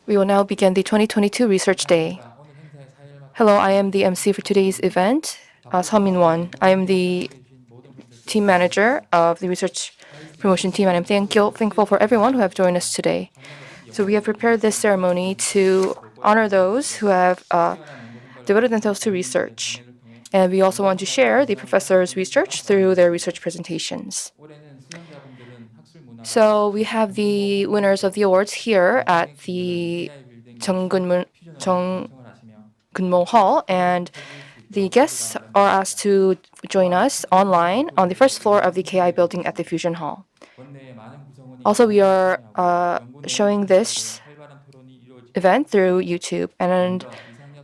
We will now begin the 2022 Research Day. Hello, I am the MC for today's event, Seom Min-won. I am the team manager of the research promotion team, and I'm thankful for everyone who have joined us today. So we have prepared this ceremony to honor those who have devoted themselves to research. And we also want to share the professors' research through their research presentations. So we have the winners of the awards here at the Chung Hall, and the guests are asked to join us online on the first floor of the KI building at the Fusion Hall. Also, we are showing this event through YouTube, and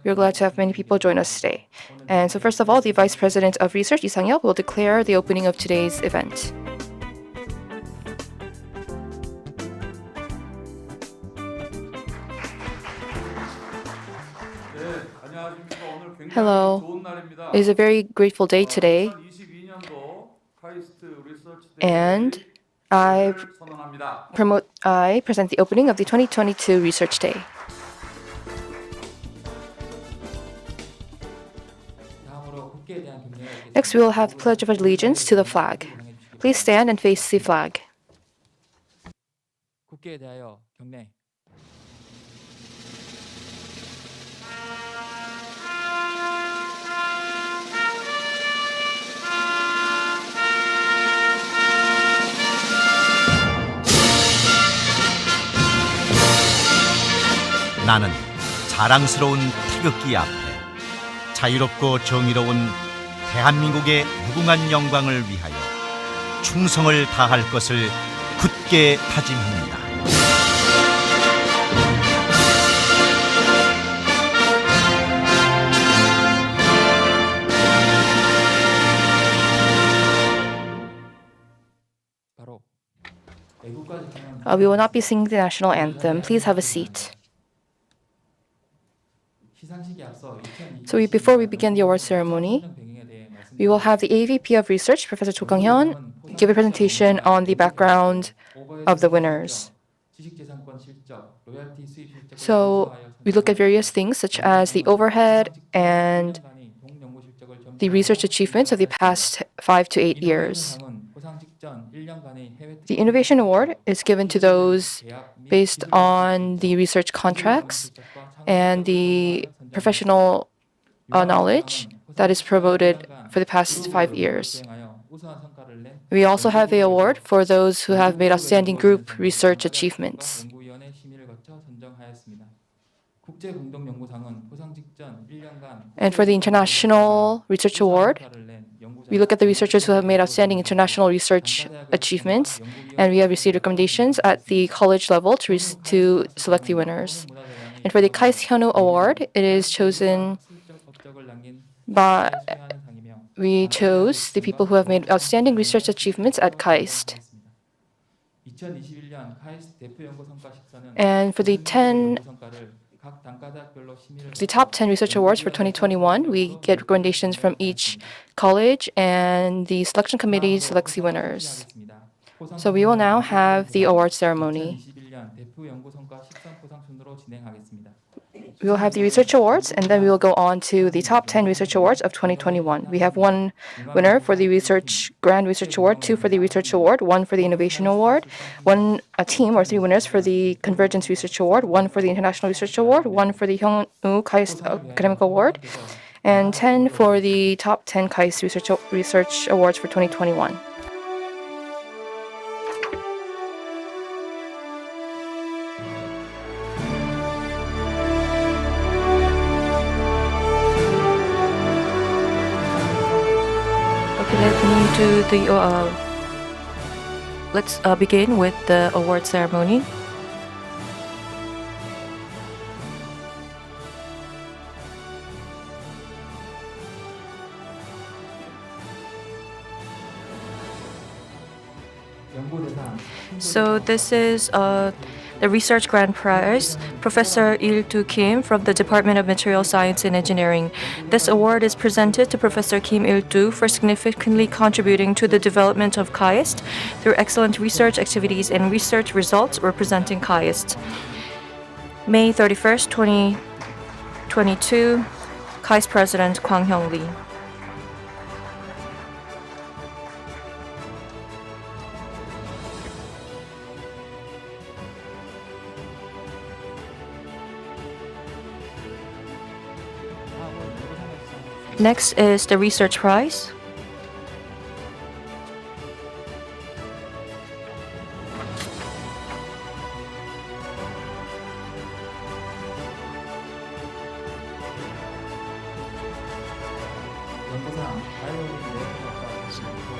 we're glad to have many people join us today. And so first of all, the Vice President of Research, Lee Sang-yeop, will declare the opening of today's event. Hello. It is a very grateful day today, and I present the opening of the 2022 Research Day. Next, we will have the Pledge of Allegiance to the flag. Please stand and face the flag. 나는 자랑스러운 태극기 앞에 자유롭고 정의로운 대한민국의 무궁한 영광을 위하여 충성을 다할 것을 굳게 다짐합니다. We will not be singing the national anthem. Please have a seat. So before we begin the award ceremony, we will have the AVP of Research, Professor Cho Kang-hyun, give a presentation on the background of the winners. So we look at various things such as the overhead and the research achievements of the past 5 to 8 years. The Innovation Award is given to those based on the research contracts and the professional knowledge that is promoted for the past 5 years. We also have an award for those who have made outstanding group research achievements. And for the International Research Award, we look at the researchers who have made outstanding international research achievements, and we have received recommendations at the college level to select the winners. And for the KAIST Hyunwoo Award, it is chosen by, we chose the people who have made outstanding research achievements at KAIST. And for the top 10 research awards for 2021, we get recommendations from each college, and the selection committee selects the winners. So we will now have the award ceremony. We will have the research awards, and then we will go on to the top 10 research awards of 2021. We have 1 winner for the Grand Research Award, 2 for the Research Award, 1 for the Innovation Award, 1 team or 3 winners for the Convergence Research Award, 1 for the International Research Award, 1 for the Hyunwoo KAIST Academic Award, and 10 for the top 10 KAIST Research Awards for 2021. Let's begin with the award ceremony. So this is the Research Grand Prize, Professor Il-do Kim from the Department of Material Science and Engineering. This award is presented to Professor Kim Il-do for significantly contributing to the development of KAIST through excellent research activities and research results representing KAIST. May 31st, 2022, KAIST President Kwang Hyung-lee. Next is the Research Prize.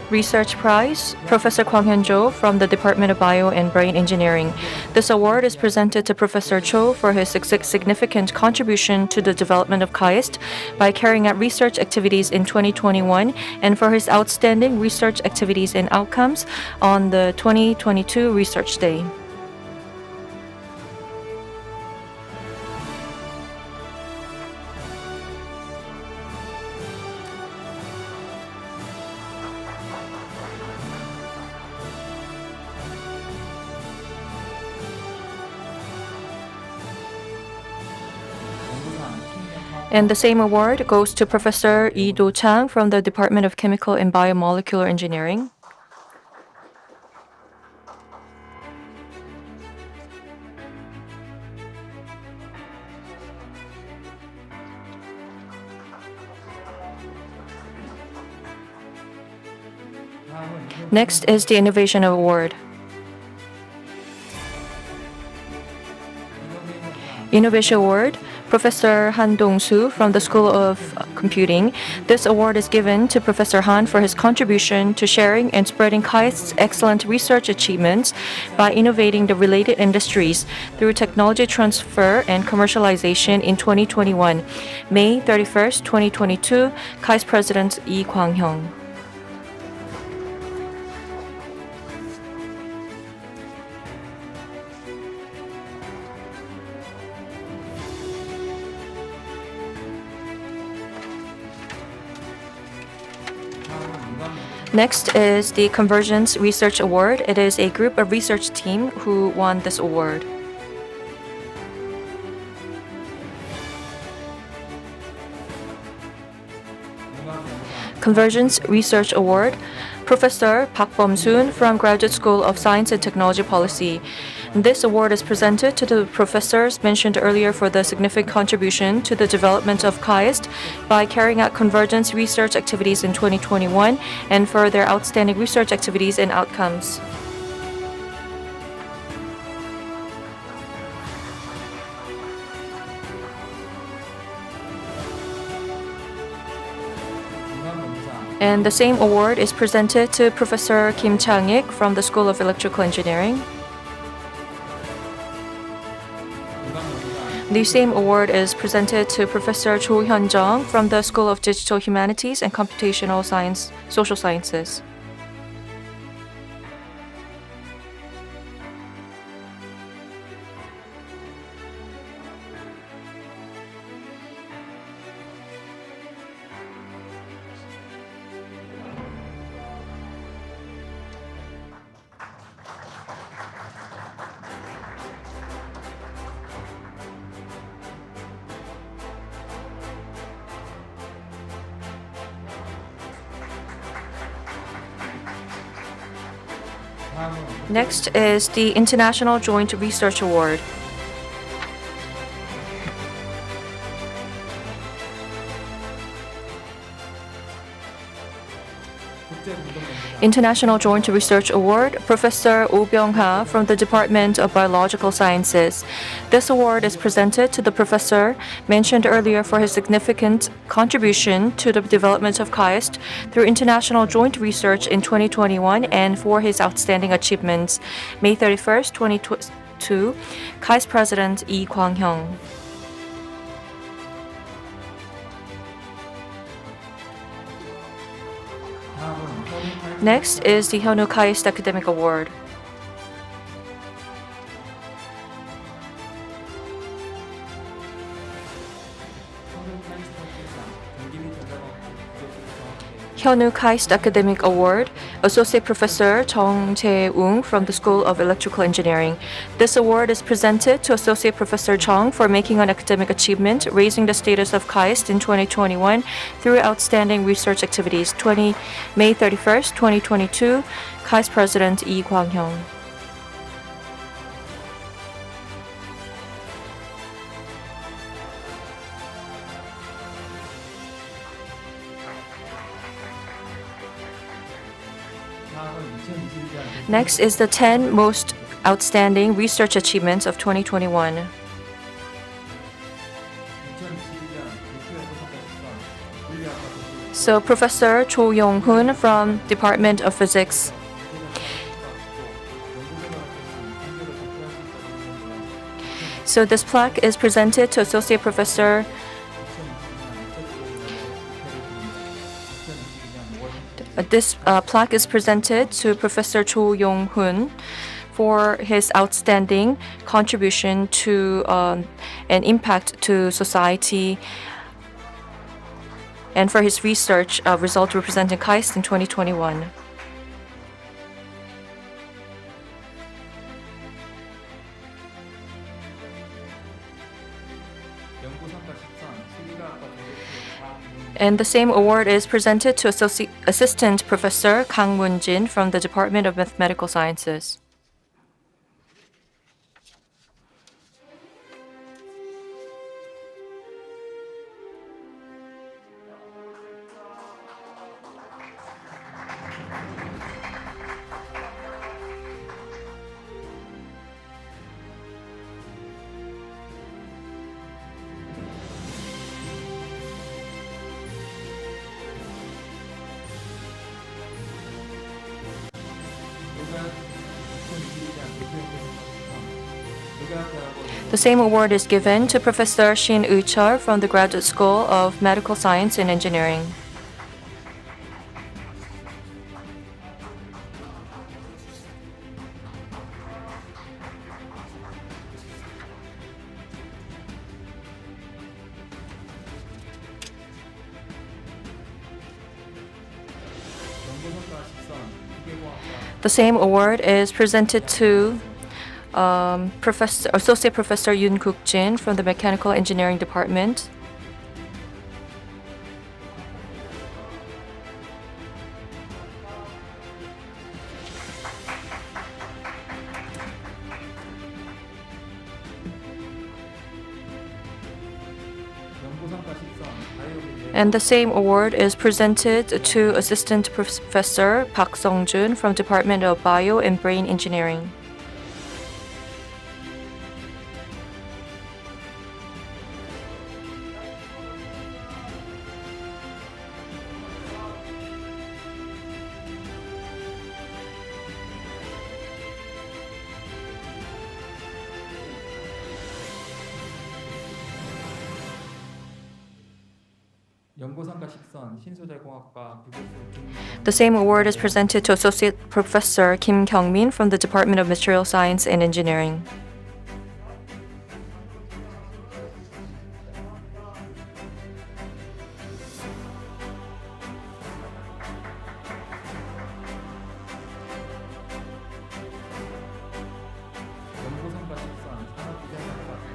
Research Prize, Professor Kwang Hyun-jo from the Department of Bio and Brain Engineering. This award is presented to Professor Cho for his significant contribution to the development of KAIST by carrying out research activities in 2021 and for his outstanding research activities and outcomes on the 2022 Research Day. And the same award goes to Professor Lee-do Chung from the Department of Chemical and Biomolecular Engineering. Next is the Innovation Award. Innovation Award, Professor Han Dong-soo from the School of Computing. This award is given to Professor Han for his contribution to sharing and spreading KAIST's excellent research achievements by innovating the related industries through technology transfer and commercialization in 2021. May 31st, 2022, KAIST President Lee Kwang-hyung. Next is the Convergence Research Award. It is a group of research team who won this award. Convergence Research Award, Professor Park Bom-soon from Graduate School of Science and Technology Policy. This award is presented to the professors mentioned earlier for the significant contribution to the development of KAIST by carrying out convergence research activities in 2021 and for their outstanding research activities and outcomes. And the same award is presented to Professor Kim Chang-ik from the School of Electrical Engineering. The same award is presented to Professor Cho Hyun-jung from the School of Digital Humanities and Computational Science, Social Sciences. Next is the International Joint Research Award. International Joint Research Award, Professor Oh Byung-ha from the Department of Biological Sciences. This award is presented to the professor mentioned earlier for his significant contribution to the development of KAIST through international joint research in 2021 and for his outstanding achievements. May 31st, 2022, KAIST President Lee Kwang-hyung. Next is the Hyunwoo KAIST Academic Award. 현우 KAIST Academic Award, Associate Professor Chung from the School of Electrical Engineering. This award is presented to Associate Professor Chung for making an academic achievement, raising the status of KAIST in 2021 through outstanding research activities. May 31st, 2022, KAIST President Lee Kwang-hyung. Next is the 10 most outstanding research achievements of 2021. So Professor Cho Yong-hun from Department of Physics. So this plaque is presented to Associate Professor This plaque is presented to Professor Cho Yong-hun for his outstanding contribution to an impact to society and for his research result representing KAIST in 2021. And the same award is presented to Assistant Professor Kang Moon-jin from the Department of Mathematical Sciences. The same award is given to Professor Shin Eui-chul from the Graduate School of Medical Science and Engineering. The same award is presented to Associate Professor Yoon Kuk-jin from the Mechanical Engineering Department. And the same award is presented to Assistant Professor Park Sung-jun from Department of Bio and Brain Engineering. The same award is presented to Associate Professor Kim Kyung-min from the Department of Material Science and Engineering.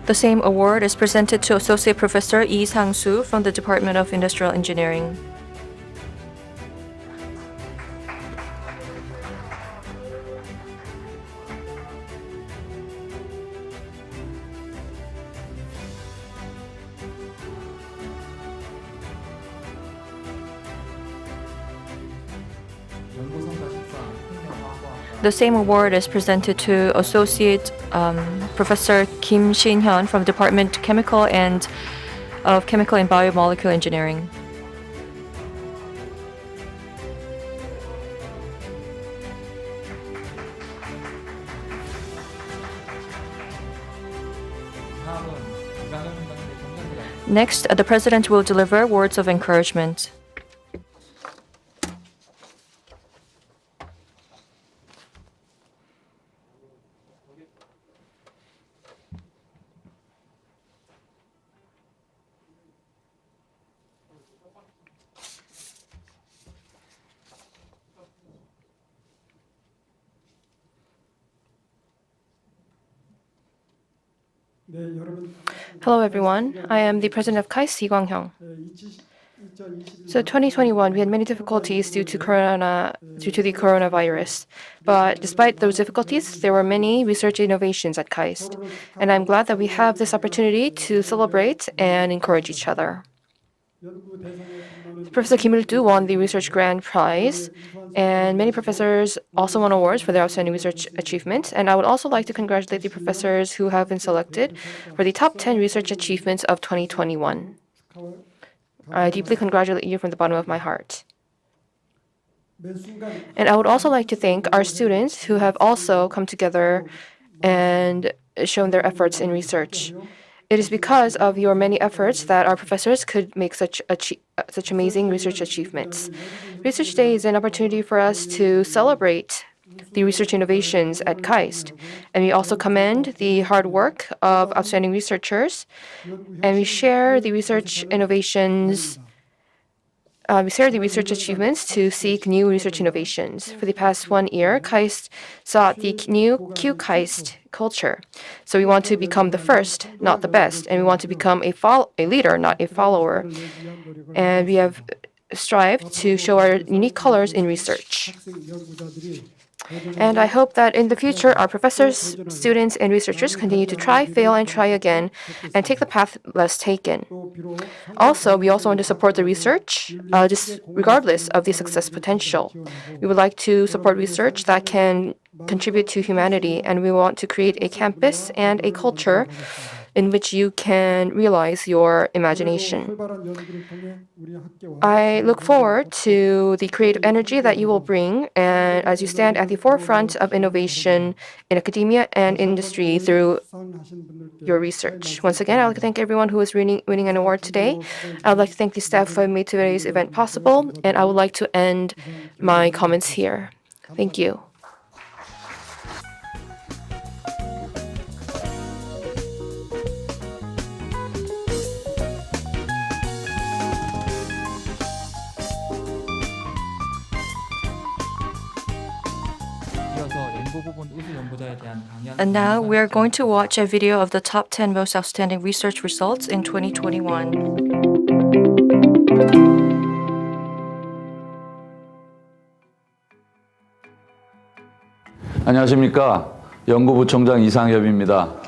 The same award is presented to Associate Professor Lee Sang-soo from the Department of Industrial Engineering. The same award is presented to Associate Professor Kim Shin-hyun from Department Chemical and Biomolecular Engineering. Next, the President will deliver words of encouragement. Hello, everyone. I am the president of KAIST, Hyung. So 2021, we had many difficulties due to the coronavirus. But despite those difficulties, there were many research innovations at KAIST. And I'm glad that we have this opportunity to celebrate and encourage each other. Professor Kim Il-du won the Research Grand Prize, and many professors also won awards for their outstanding research achievements. And I would also like to congratulate the professors who have been selected for the top 10 research achievements of 2021. I deeply congratulate you from the bottom of my heart. And I would also like to thank our students who have also come together and shown their efforts in research. It is because of your many efforts that our professors could make such amazing research achievements. Research Day is an opportunity for us to celebrate the research innovations at KAIST. And we also commend the hard work of outstanding researchers. And we share the research innovations. We share the research achievements to seek new research innovations. For the past 1 year, KAIST sought the new KAIST culture. So we want to become the first, not the best, and we want to become a leader, not a follower. And we have strived to show our unique colors in research. And I hope that in the future, our professors, students, and researchers continue to try, fail, and try again, and take the path less taken. Also, we also want to support the research, just regardless of the success potential. We would like to support research that can contribute to humanity, and we want to create a campus and a culture in which you can realize your imagination. I look forward to the creative energy that you will bring and as you stand at the forefront of innovation in academia and industry through your research. Once again, I would like to thank everyone who is winning an award today. I would like to thank the staff who have made today's event possible, and I would like to end my comments here. Thank you. And now we are going to watch a video of the top 10 most outstanding research results in 2021. 안녕하십니까. 연구부총장 이상협입니다.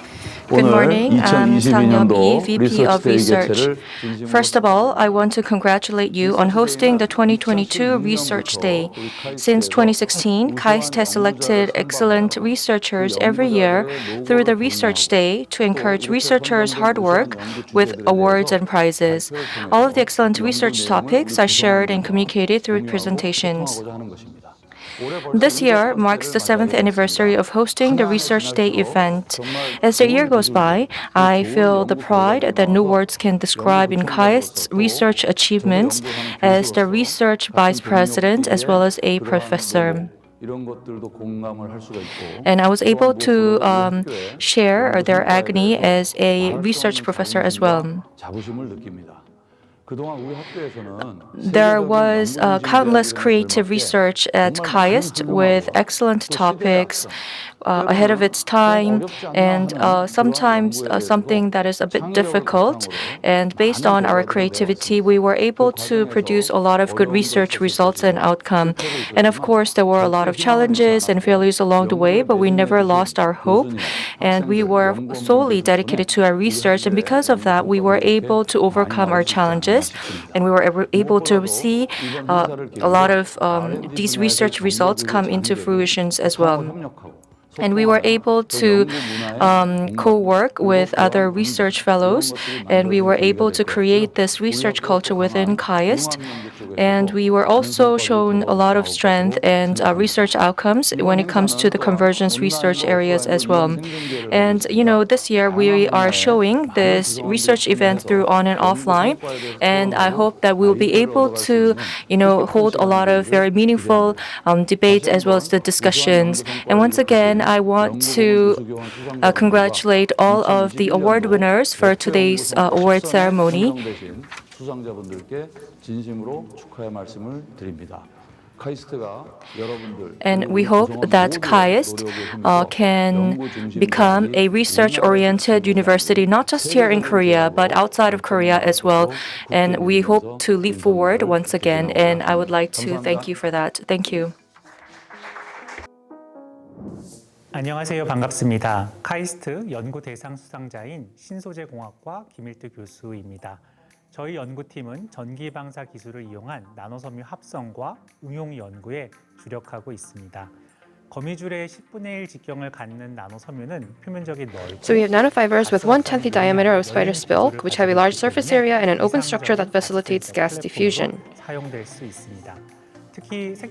Good morning, I'm Sang Hyub-이, VP Research of Day Research. 개최를 First of all, I want to congratulate you on hosting the 2022 Research Day. Since 2016, KAIST has selected excellent researchers every year through the Research Day to encourage researchers' hard work with awards and prizes. All of the excellent research topics are shared and communicated through presentations. This year marks the 7th anniversary of hosting the Research Day event. As the year goes by, I feel the pride that no words can describe in KAIST's research achievements as the research vice president as well as a professor. And I was able to share their agony as a research professor as well. There was countless creative research at KAIST with excellent topics ahead of its time and sometimes something that is a bit difficult. And based on our creativity, we were able to produce a lot of good research results and outcome. And of course, there were a lot of challenges and failures along the way, but we never lost our hope. And we were solely dedicated to our research. And because of that, we were able to overcome our challenges. And we were able to see a lot of these research results come into fruition as well. And we were able to co-work with other research fellows, and we were able to create this research culture within KAIST. And we were also shown a lot of strength and research outcomes when it comes to the convergence research areas as well. And this year we are showing this research event through on and offline, and I hope that we'll be able to hold a lot of very meaningful debates as well as the discussions. And once again, I want to congratulate all of the award winners for today's award ceremony. And we hope that KAIST can become a research-oriented university, not just here in Korea, but outside of Korea as well. And we hope to leap forward once again. And I would like to thank you for that. Thank you. 안녕하세요. 반갑습니다. 카이스트 연구 대상 수상자인 신소재공학과 김일두 교수입니다. 저희 연구팀은 전기 방사 기술을 이용한 나노섬유 합성과 응용 연구에 주력하고 있습니다. 거미줄의 10분의 1 직경을 갖는 나노섬유는 표면적이 넓고 So we have nanofibers with 1/10 the diameter of spider silk, which have a large surface area and an open structure that facilitates gas diffusion. 사용될 수 있습니다.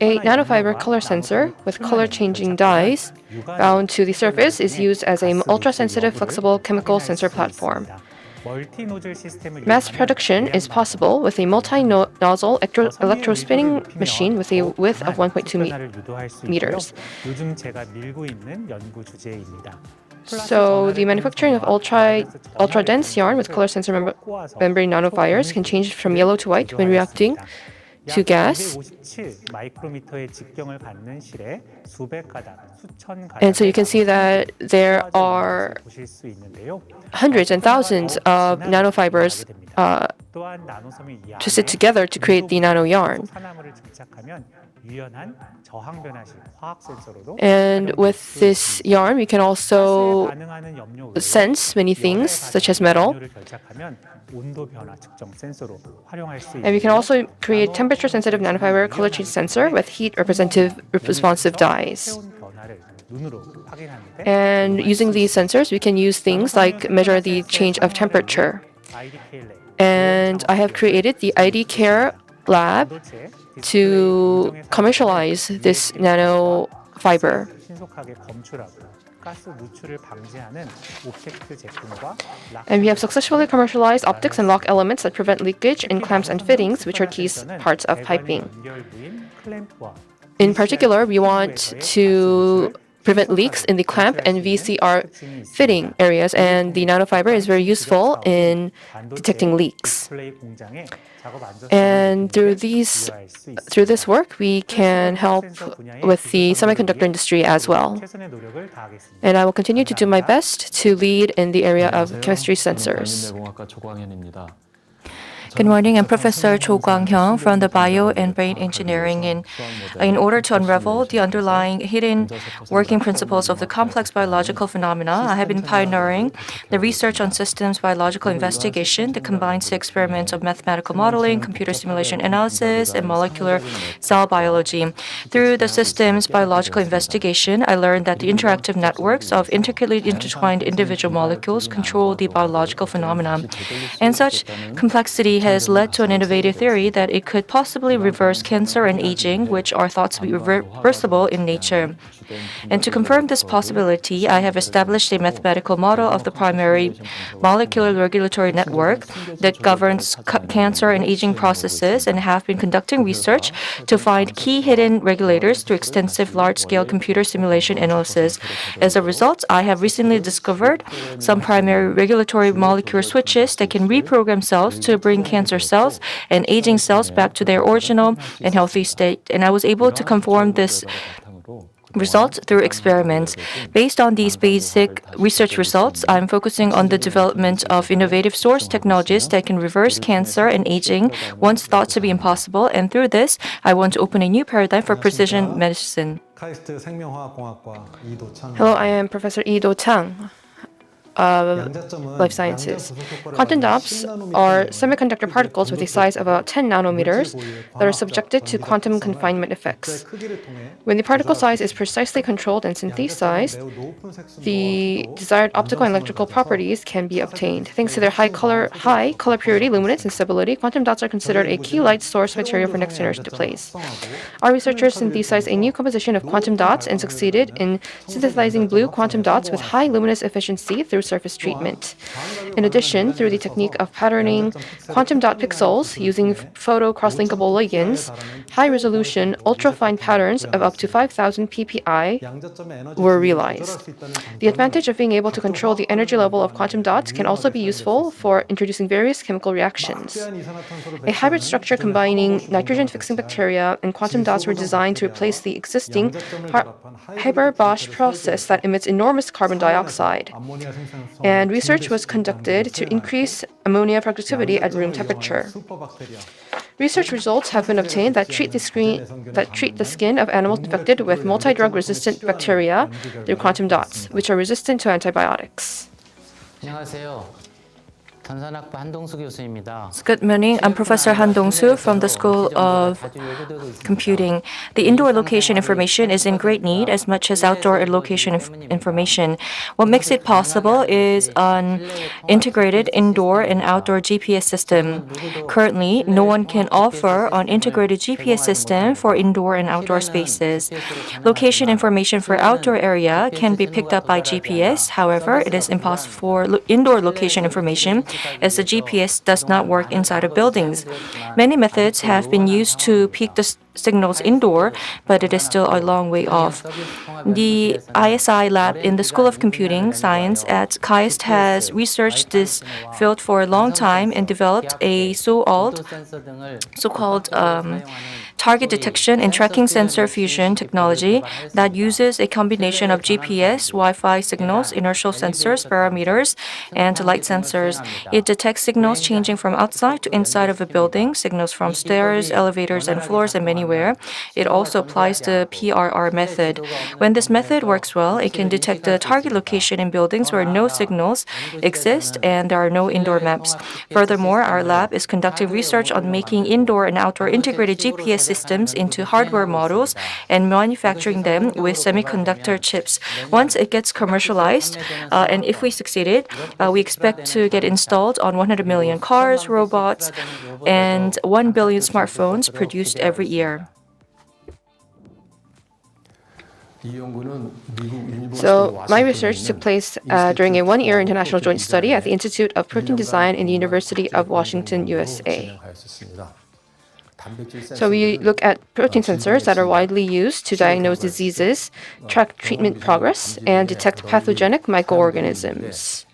A nanofiber color sensor with color-changing dyes bound to the surface is used as an ultra-sensitive flexible chemical sensor platform. Mass production is possible with a multi-nozzle electrospinning machine with a width of 1.2 meters. So the manufacturing of ultra-dense yarn with color sensor membrane nanofibers can change from yellow to white when reacting to gas. And so you can see that there are hundreds and thousands of nanofibers to sit together to create the nano yarn. And with this yarn, we can also sense many things, such as metal. And we can also create temperature-sensitive nanofiber color change sensor with heat-responsive dyes. And using these sensors, we can use things like measure the change of temperature. And I have created the ID Care lab to commercialize this nanofiber. And we have successfully commercialized optics and lock elements that prevent leakage in clamps and fittings, which are key parts of piping. In particular, we want to prevent leaks in the clamp and VCR fitting areas, and the nanofiber is very useful in detecting leaks. And through this work, we can help with the semiconductor industry as well. And I will continue to do my best to lead in the area of chemistry sensors. Good morning, I'm Professor Cho Kwang-hyung from the Bio and Brain Engineering. In order to unravel the underlying hidden working principles of the complex biological phenomena, I have been pioneering the research on systems biological investigation that combines the experiments of mathematical modeling, computer simulation analysis, and molecular cell biology. Through the systems biological investigation, I learned that the interactive networks of intricately intertwined individual molecules control the biological phenomena. And such complexity has led to an innovative theory that it could possibly reverse cancer and aging, which are thought to be reversible in nature. And to confirm this possibility, I have established a mathematical model of the primary molecular regulatory network that governs cancer and aging processes, and have been conducting research to find key hidden regulators through extensive large-scale computer simulation analysis. As a result, I have recently discovered some primary regulatory molecular switches that can reprogram cells to bring cancer cells and aging cells back to their original and healthy state. And I was able to confirm this results through experiments. Based on these basic research results, I'm focusing on the development of innovative source technologies that can reverse cancer and aging, once thought to be impossible. And through this, I want to open a new paradigm for precision medicine. Hello, I am Professor Lee-do Chung of Life Sciences. Quantum dots are semiconductor particles with a size of about 10 nanometers that are subjected to quantum confinement effects. When the particle size is precisely controlled and synthesized, the desired optical and electrical properties can be obtained. Thanks to their high color purity, luminance, and stability, quantum dots are considered a key light source material for next generation displays. Our researchers synthesized a new composition of quantum dots and succeeded in synthesizing blue quantum dots with high luminous efficiency through surface treatment. In addition, through the technique of patterning quantum dot pixels using photo cross-linkable ligands, high-resolution, ultra-fine patterns of up to 5,000 ppi were realized. The advantage of being able to control the energy level of quantum dots can also be useful for introducing various chemical reactions. A hybrid structure combining nitrogen-fixing bacteria and quantum dots were designed to replace the existing Haber-Bosch process that emits enormous carbon dioxide. And research was conducted to increase ammonia productivity at room temperature. Research results have been obtained that treat the skin of animals infected with multi-drug resistant bacteria through quantum dots, which are resistant to antibiotics. Good morning. I'm Professor Han Dong-soo from the School of Computing. The indoor location information is in great need as much as outdoor location information. What makes it possible is an integrated indoor and outdoor GPS system. Currently, no one can offer an integrated GPS system for indoor and outdoor spaces. Location information for outdoor area can be picked up by GPS. However, it is impossible for indoor location information as the GPS does not work inside of buildings. Many methods have been used to peak the signals indoor, but it is still a long way off. The ISI lab in the School of Computing Science at KAIST has researched this field for a long time and developed a so-called target detection and tracking sensor fusion technology that uses a combination of GPS, Wi-Fi signals, inertial sensors, barometers, and light sensors. It detects signals changing from outside to inside of a building, signals from stairs, elevators, and floors, and many where. It also applies the PRR method. When this method works well, it can detect the target location in buildings where no signals exist and there are no indoor maps. Furthermore, our lab is conducting research on making indoor and outdoor integrated GPS systems into hardware models and manufacturing them with semiconductor chips. Once it gets commercialized, and if we succeeded, we expect to get installed on 100 million cars, robots, and 1 billion smartphones produced every year. So my research took place during a one-year international joint study at the Institute of Protein Design in the University of Washington, USA. So we look at protein sensors that are widely used to diagnose diseases, track treatment progress, and detect pathogenic microorganisms.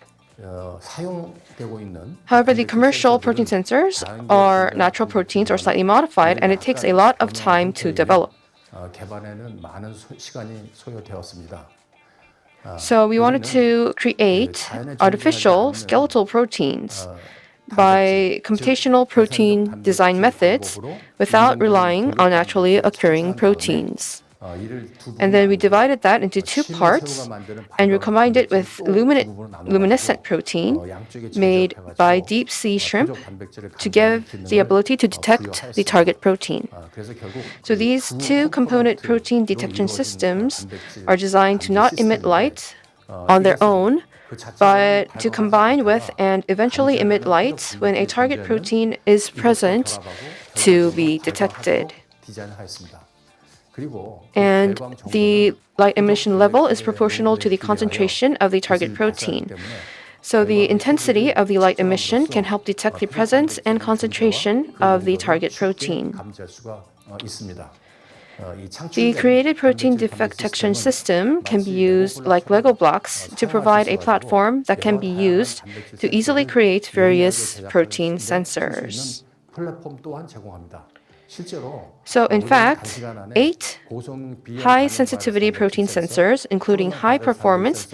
However, the commercial protein sensors are natural proteins or slightly modified, and it takes a lot of time to develop. So we wanted to create artificial skeletal proteins by computational protein design methods without relying on naturally occurring proteins. And then we divided that into two parts and recombined it with luminescent protein made by deep sea shrimp to give the ability to detect the target protein. So these two-component protein detection systems are designed to not emit light on their own, but to combine with and eventually emit light when a target protein is present to be detected. And the light emission level is proportional to the concentration of the target protein. So the intensity of the light emission can help detect the presence and concentration of the target protein. The created protein defect detection system can be used like Lego blocks to provide a platform that can be used to easily create various protein sensors. So in fact, 8 high-sensitivity protein sensors, including high-performance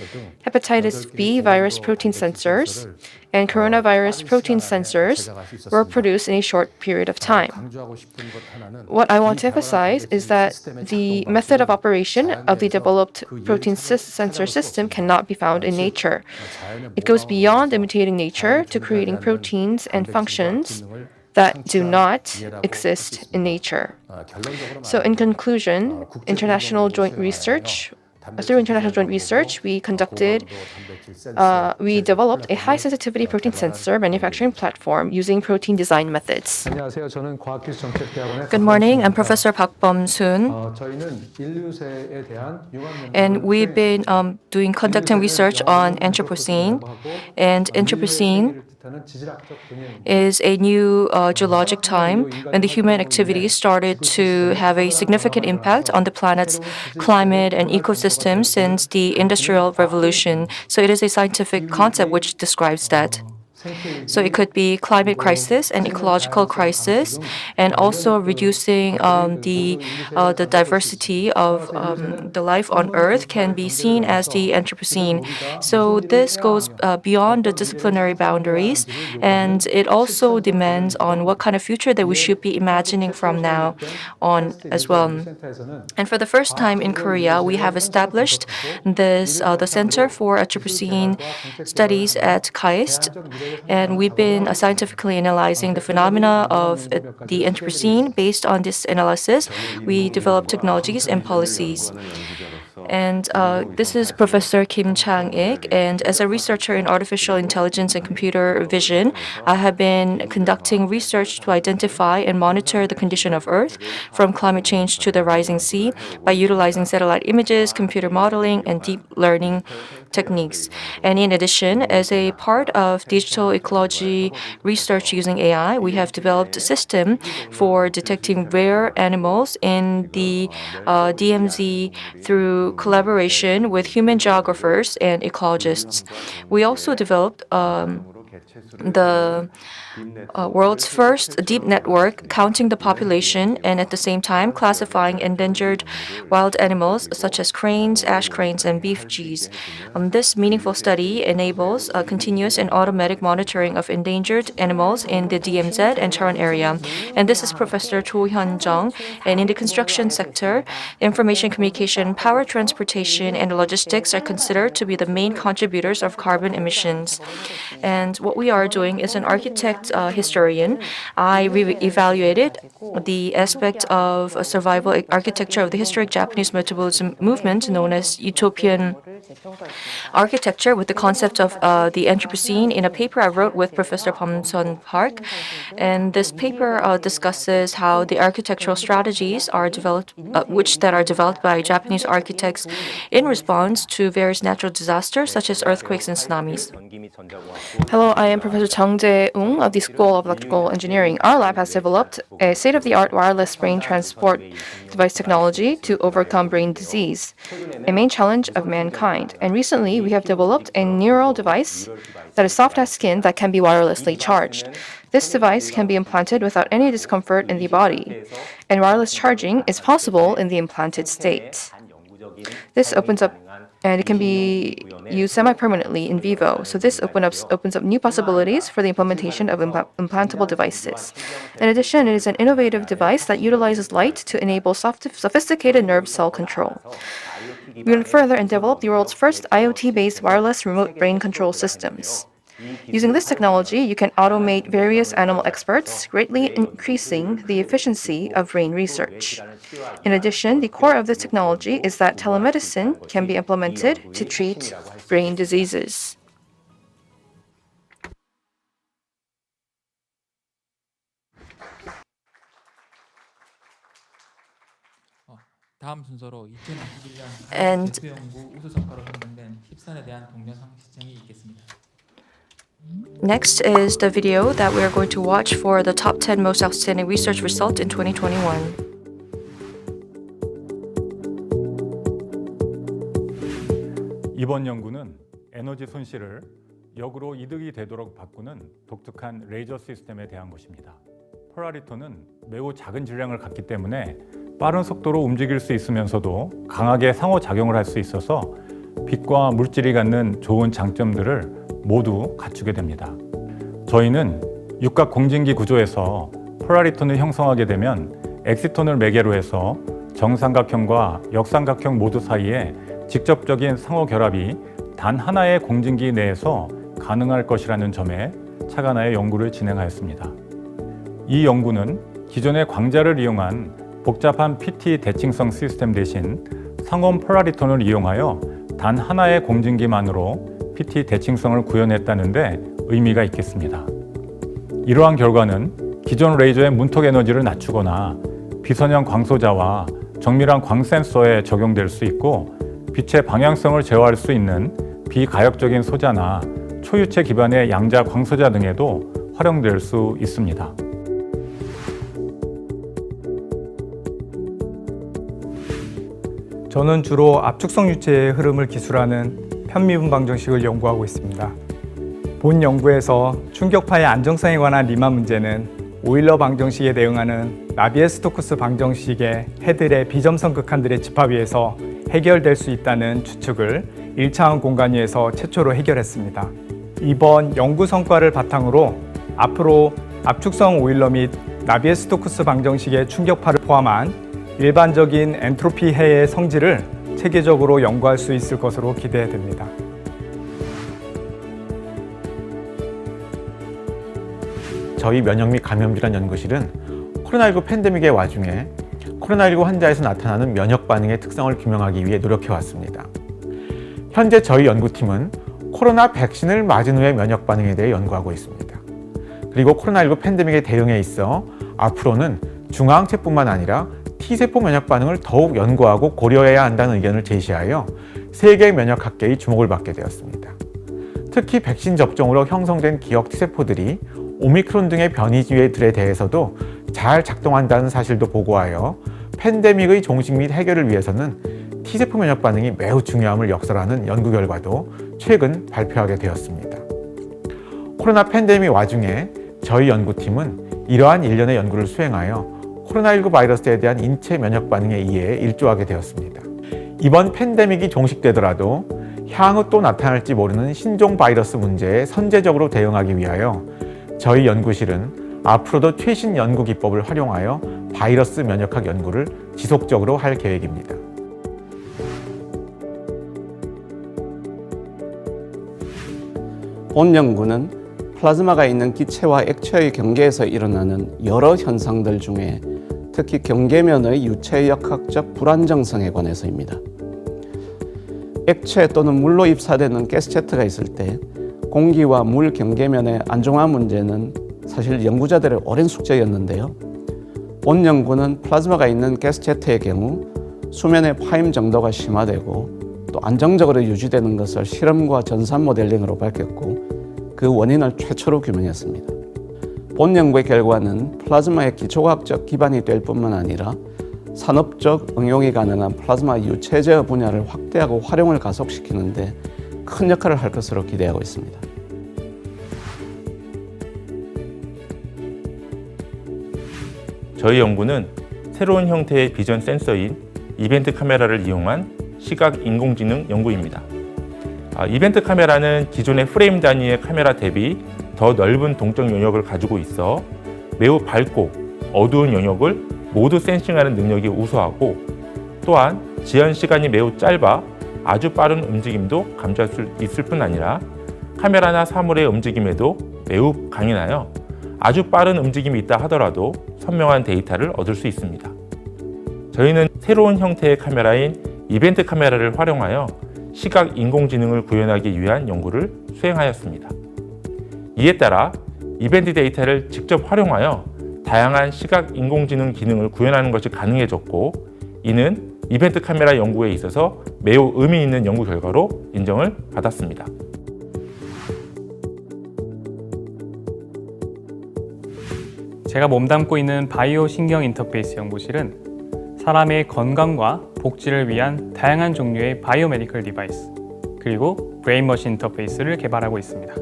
hepatitis B virus protein sensors and coronavirus protein sensors, were produced in a short period of time. What I want to emphasize is that the method of operation of the developed protein sensor system cannot be found in nature. It goes beyond imitating nature to creating proteins and functions that do not exist in nature. So in conclusion, international joint research through international joint research, we developed a high-sensitivity protein sensor manufacturing platform using protein design methods. 안녕하세요. 저는 과학기술정책대학원의 Good morning, I'm Professor Park Bum-soon, 저희는 인류세에 대한 and we've been conducting research on Anthropocene. And Anthropocene is a new geologic time when the human activities started to have a significant impact on the planet's climate and ecosystem since the Industrial Revolution. So it is a scientific concept which describes that. So it could be climate crisis and ecological crisis, and also reducing the diversity of the life on Earth can be seen as the Anthropocene. So this goes beyond the disciplinary boundaries, and it also demands on what kind of future that we should be imagining from now on as well. And for the first time in Korea, we have established this the Center for Anthropocene Studies at KAIST. And we've been scientifically analyzing the phenomena of the Anthropocene. Based on this analysis, we developed technologies and policies. And this is Professor Kim Chang-ik, and as a researcher in artificial intelligence and computer vision, I have been conducting research to identify and monitor the condition of Earth from climate change to the rising sea by utilizing satellite images, computer modeling, and deep learning techniques. And in addition, as a part of digital ecology research using AI, we have developed a system for detecting rare animals in the DMZ through collaboration with human geographers and ecologists. We also developed the world's first deep network counting the population and at the same time classifying endangered wild animals such as cranes, ash cranes, and beef geese. This meaningful study enables continuous and automatic monitoring of endangered animals in the DMZ and Cheon area. And this is Professor Cho Hyun-jung. And in the construction sector, information communication, power transportation, and logistics are considered to be the main contributors of carbon emissions. And what we are doing is an architect historian. I evaluated the aspect of survival architecture of the historic Japanese metabolism movement known as utopian architecture with the concept of the Anthropocene in a paper I wrote with Professor Bum-sun Park. And this paper discusses how the architectural strategies are developed, that are developed by Japanese architects in response to various natural disasters such as earthquakes and tsunamis. Hello, I am Professor Chung Jae-ung of the School of Electrical Engineering. Our lab has developed a state-of-the-art wireless brain transport device technology to overcome brain disease, a main challenge of mankind. And recently, we have developed a neural device that is soft as skin that can be wirelessly charged. This device can be implanted without any discomfort in the body, and wireless charging is possible in the implanted state. This opens up, and it can be used semi-permanently in vivo. So this opens up new possibilities for the implementation of implantable devices. In addition, it is an innovative device that utilizes light to enable sophisticated nerve cell control. We went further and developed the world's first IoT-based wireless remote brain control systems. Using this technology, you can automate various animal experts, greatly increasing the efficiency of brain research. In addition, the core of this technology is that telemedicine can be implemented to treat brain diseases. 다음 순서로 2021년 And 대표연구 우수성과로 선정된 10선에 대한 동영상 시청이 있겠습니다. next is the video that we are going to watch for the top 10 most outstanding research results in 2021. 이번 연구는 에너지 손실을 역으로 이득이 되도록 바꾸는 독특한 레이저 시스템에 대한 것입니다. 폴라리토는 매우 작은 질량을 갖기 때문에 빠른 속도로 움직일 수 있으면서도 강하게 상호작용을 할 수 있어서 빛과 물질이 갖는 좋은 장점들을 모두 갖추게 됩니다. 저희는 육각 공진기 구조에서 폴라리톤을 형성하게 되면 엑시톤을 매개로 해서 정삼각형과 역삼각형 모두 사이에 직접적인 상호 결합이 단 하나의 공진기 내에서 가능할 것이라는 점에 차관하여 연구를 진행하였습니다. 이 연구는 기존의 광자를 이용한 복잡한 PT 대칭성 시스템 대신 상온 폴라리톤을 이용하여 단 하나의 공진기만으로 PT 대칭성을 구현했다는데 의미가 있겠습니다. 이러한 결과는 기존 레이저의 문톡 에너지를 낮추거나 비선형 광소자와 정밀한 광 센서에 적용될 수 있고 빛의 방향성을 제어할 수 있는 비가역적인 소자나 초유체 기반의 양자 광소자 등에도 활용될 수 있습니다. 저는 주로 압축성 유체의 흐름을 기술하는 편미분 방정식을 연구하고 있습니다. 본 연구에서 충격파의 안정성에 관한 리만 문제는 오일러 방정식에 대응하는 나비에스토크스 방정식의 해들의 비점성 극한들의 집합위에서 해결될 수 있다는 추측을 1차원 공간위에서 최초로 해결했습니다. 이번 연구 성과를 바탕으로 앞으로 압축성 오일러 및 나비에스토크스 방정식의 충격파를 포함한 일반적인 엔트로피 해의 성질을 체계적으로 연구할 수 있을 것으로 기대됩니다. 저희 면역 및 감염질환 연구실은 코로나19 팬데믹의 와중에 코로나19 환자에서 나타나는 면역 반응의 특성을 규명하기 위해 노력해 왔습니다. 현재 저희 연구팀은 코로나 백신을 맞은 후의 면역 반응에 대해 연구하고 있습니다. 그리고 코로나19 팬데믹의 대응에 있어 앞으로는 중화항체뿐만 아니라 T세포 면역 반응을 더욱 연구하고 고려해야 한다는 의견을 제시하여 세계 면역학계의 주목을 받게 되었습니다. 특히 백신 접종으로 형성된 기억 T세포들이 오미크론 등의 변이주들에 대해서도 잘 작동한다는 사실도 보고하여 팬데믹의 종식 및 해결을 위해서는 T세포 면역 반응이 매우 중요함을 역설하는 연구 결과도 최근 발표하게 되었습니다. 코로나 팬데믹 와중에 저희 연구팀은 이러한 일련의 연구를 수행하여 코로나19 바이러스에 대한 인체 면역 반응에 의해 일조하게 되었습니다. 이번 팬데믹이 종식되더라도 향후 또 나타날지 모르는 신종 바이러스 문제에 선제적으로 대응하기 위하여 저희 연구실은 앞으로도 최신 연구 기법을 활용하여 바이러스 면역학 연구를 지속적으로 할 계획입니다. 본 연구는 플라즈마가 있는 기체와 액체의 경계에서 일어나는 여러 현상들 중에 특히 경계면의 유체역학적 불안정성에 관해서입니다. 액체 또는 물로 입사되는 가스제트가 있을 때 공기와 물 경계면의 안정화 문제는 사실 연구자들의 오랜 숙제였는데요. 본 연구는 플라즈마가 있는 가스제트의 경우 수면의 파임 정도가 심화되고 또 안정적으로 유지되는 것을 실험과 전산 모델링으로 밝혔고 그 원인을 최초로 규명했습니다. 본 연구의 결과는 플라즈마의 기초과학적 기반이 될 뿐만 아니라 산업적 응용이 가능한 플라즈마 유체 제어 분야를 확대하고 활용을 가속시키는 데 큰 역할을 할 것으로 기대하고 있습니다. 저희 연구는 새로운 형태의 비전 센서인 이벤트 카메라를 이용한 시각 인공지능 연구입니다. 이벤트 카메라는 기존의 프레임 단위의 카메라 대비 더 넓은 동적 영역을 가지고 있어 매우 밝고 어두운 영역을 모두 센싱하는 능력이 우수하고 또한 지연 시간이 매우 짧아 아주 빠른 움직임도 감지할 수 있을 뿐 아니라 카메라나 사물의 움직임에도 매우 강인하여 아주 빠른 움직임이 있다 하더라도 선명한 데이터를 얻을 수 있습니다. 저희는 새로운 형태의 카메라인 이벤트 카메라를 활용하여 시각 인공지능을 구현하기 위한 연구를 수행하였습니다. 이에 따라 이벤트 데이터를 직접 활용하여 다양한 시각 인공지능 기능을 구현하는 것이 가능해졌고 이는 이벤트 카메라 연구에 있어서 매우 의미 있는 연구 결과로 인정을 받았습니다. 제가 몸담고 있는 바이오 신경 인터페이스 연구실은 사람의 건강과 복지를 위한 다양한 종류의 바이오메디컬 디바이스 그리고 브레인머신 인터페이스를 개발하고 있습니다.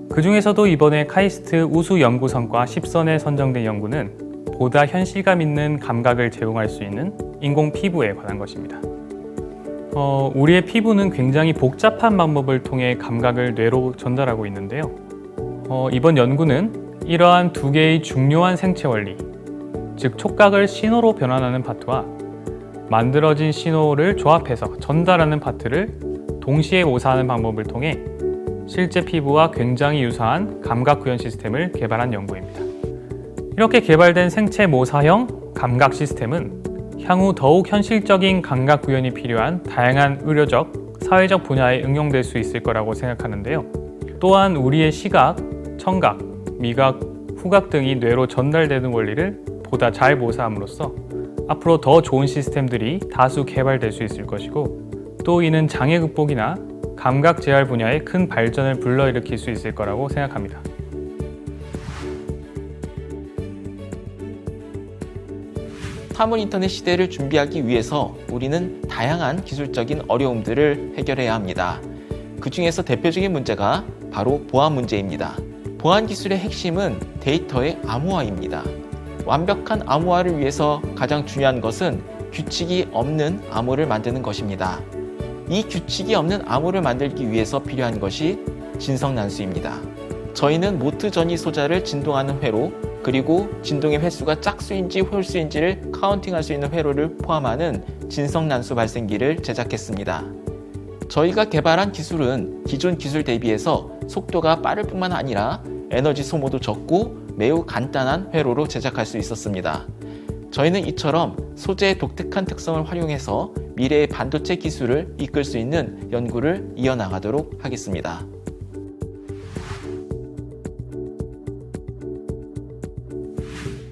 그 중에서도 이번에 카이스트 우수 연구 성과 10선에 선정된 연구는 보다 현실감 있는 감각을 제공할 수 있는 인공 피부에 관한 것입니다. 우리의 피부는 굉장히 복잡한 방법을 통해 감각을 뇌로 전달하고 있는데요. 이번 연구는 이러한 두 개의 중요한 생체 원리, 즉 촉각을 신호로 변환하는 파트와 만들어진 신호를 조합해서 전달하는 파트를 동시에 모사하는 방법을 통해 실제 피부와 굉장히 유사한 감각 구현 시스템을 개발한 연구입니다. 이렇게 개발된 생체 모사형 감각 시스템은 향후 더욱 현실적인 감각 구현이 필요한 다양한 의료적, 사회적 분야에 응용될 수 있을 거라고 생각하는데요. 또한 우리의 시각, 청각, 미각, 후각 등이 뇌로 전달되는 원리를 보다 잘 모사함으로써 앞으로 더 좋은 시스템들이 다수 개발될 수 있을 것이고, 또 이는 장애 극복이나 감각 재활 분야에 큰 발전을 불러일으킬 수 있을 거라고 생각합니다. 사물 인터넷 시대를 준비하기 위해서 우리는 다양한 기술적인 어려움들을 해결해야 합니다. 그 중에서 대표적인 문제가 바로 보안 문제입니다. 보안 기술의 핵심은 데이터의 암호화입니다. 완벽한 암호화를 위해서 가장 중요한 것은 규칙이 없는 암호를 만드는 것입니다. 이 규칙이 없는 암호를 만들기 위해서 필요한 것이 진성난수입니다. 저희는 모트 전이 소자를 진동하는 회로, 그리고 진동의 횟수가 짝수인지 홀수인지를 카운팅할 수 있는 회로를 포함하는 진성난수 발생기를 제작했습니다. 저희가 개발한 기술은 기존 기술 대비해서 속도가 빠를 뿐만 아니라 에너지 소모도 적고 매우 간단한 회로로 제작할 수 있었습니다. 저희는 이처럼 소재의 독특한 특성을 활용해서 미래의 반도체 기술을 이끌 수 있는 연구를 이어나가도록 하겠습니다.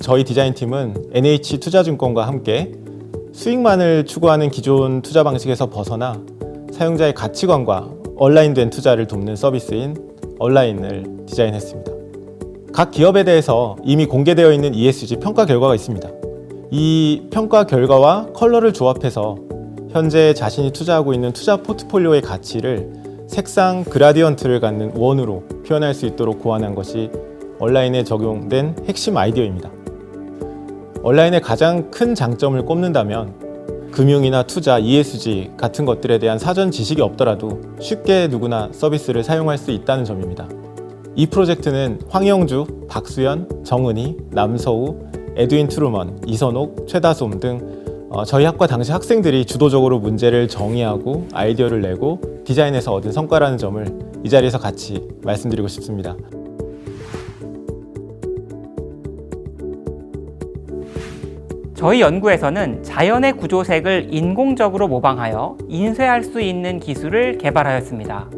저희 디자인팀은 NH투자증권과 함께 수익만을 추구하는 기존 투자 방식에서 벗어나 사용자의 가치관과 온라인된 투자를 돕는 서비스인 온라인을 디자인했습니다. 각 기업에 대해서 이미 공개되어 있는 ESG 평가 결과가 있습니다. 이 평가 결과와 컬러를 조합해서 현재 자신이 투자하고 있는 투자 포트폴리오의 가치를 색상 그라디언트를 갖는 원으로 표현할 수 있도록 고안한 것이 온라인에 적용된 핵심 아이디어입니다. 온라인의 가장 큰 장점을 꼽는다면 금융이나 투자, ESG 같은 것들에 대한 사전 지식이 없더라도 쉽게 누구나 서비스를 사용할 수 있다는 점입니다. 이 프로젝트는 황영주, 박수연, 정은희, 남서우, 에드윈 트루먼, 이선옥, 최다솜 등 저희 학과 당시 학생들이 주도적으로 문제를 정의하고 아이디어를 내고 디자인해서 얻은 성과라는 점을 이 자리에서 같이 말씀드리고 싶습니다. 저희 연구에서는 자연의 구조색을 인공적으로 모방하여 인쇄할 수 있는 기술을 개발하였습니다.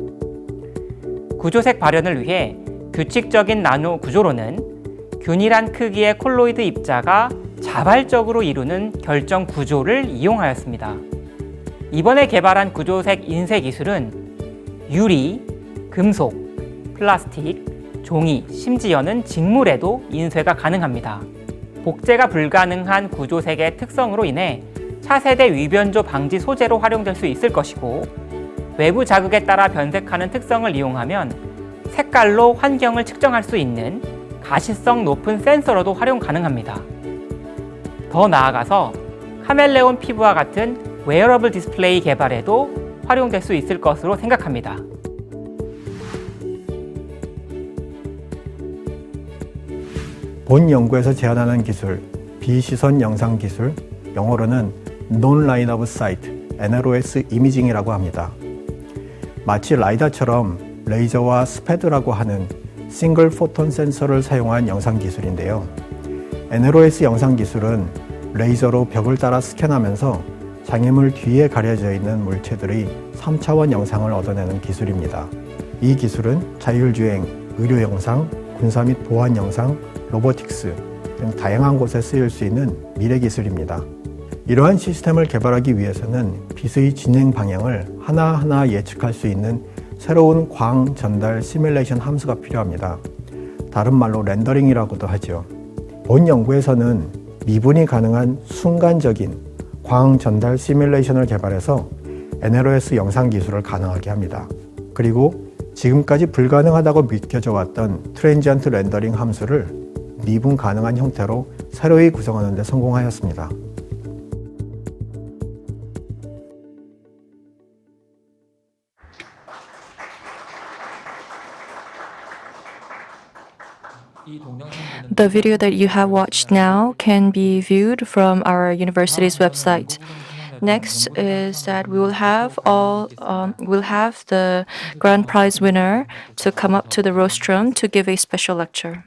구조색 발현을 위해 규칙적인 나노 구조로는 균일한 크기의 콜로이드 입자가 자발적으로 이루는 결정 구조를 이용하였습니다. 이번에 개발한 구조색 인쇄 기술은 유리, 금속, 플라스틱, 종이, 심지어는 직물에도 인쇄가 가능합니다. 복제가 불가능한 구조색의 특성으로 인해 차세대 위변조 방지 소재로 활용될 수 있을 것이고, 외부 자극에 따라 변색하는 특성을 이용하면 색깔로 환경을 측정할 수 있는 가시성 높은 센서로도 활용 가능합니다. 더 나아가서 카멜레온 피부와 같은 웨어러블 디스플레이 개발에도 활용될 수 있을 것으로 생각합니다. 본 연구에서 제안하는 기술, 비시선 영상 기술, 영어로는 Non-Line of Sight, NLOS 이미징이라고 합니다. 마치 라이다처럼 레이저와 스패드라고 하는 싱글 포톤 센서를 사용한 영상 기술인데요. NLOS 영상 기술은 레이저로 벽을 따라 스캔하면서 장애물 뒤에 가려져 있는 물체들의 3차원 영상을 얻어내는 기술입니다. 이 기술은 자율주행, 의료 영상, 군사 및 보안 영상, 로보틱스 등 다양한 곳에 쓰일 수 있는 미래 기술입니다. 이러한 시스템을 개발하기 위해서는 빛의 진행 방향을 하나하나 예측할 수 있는 새로운 광 전달 시뮬레이션 함수가 필요합니다. 다른 말로 렌더링이라고도 하죠. 본 연구에서는 미분이 가능한 순간적인 광 전달 시뮬레이션을 개발해서 NLOS 영상 기술을 가능하게 합니다. 그리고 지금까지 불가능하다고 믿겨져 왔던 트랜지언트 렌더링 함수를 미분 가능한 형태로 새로이 구성하는 데 성공하였습니다. The video that you have watched now can be viewed from our university's website. Next is that we'll have the grand prize winner to come up to the rostrum to give a special lecture.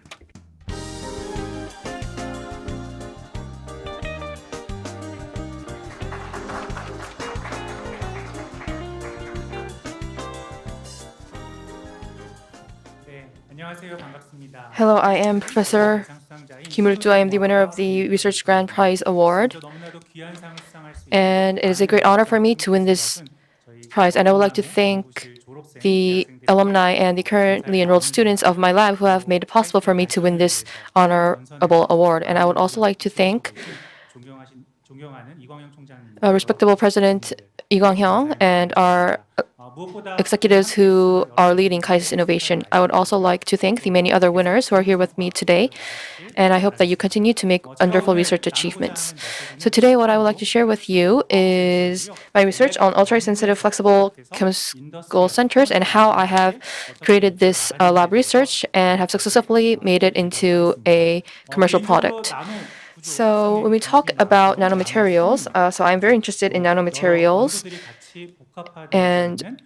Hello, I am Professor Kim Il-ju. I am the winner of the Research Grand Prize Award. And it is a great honor for me to win this prize. And I would like to thank the alumni and the currently enrolled students of my lab who have made it possible for me to win this honorable award. And I would also like to thank respectable President Lee Kwang-hyung and our executives who are leading KAIST Innovation. I would also like to thank the many other winners who are here with me today, and I hope that you continue to make wonderful research achievements. So today what I would like to share with you is my research on ultra-sensitive flexible chemical centers and how I have created this lab research and have successfully made it into a commercial product. So when we talk about nanomaterials, so I'm very interested in nanomaterials, and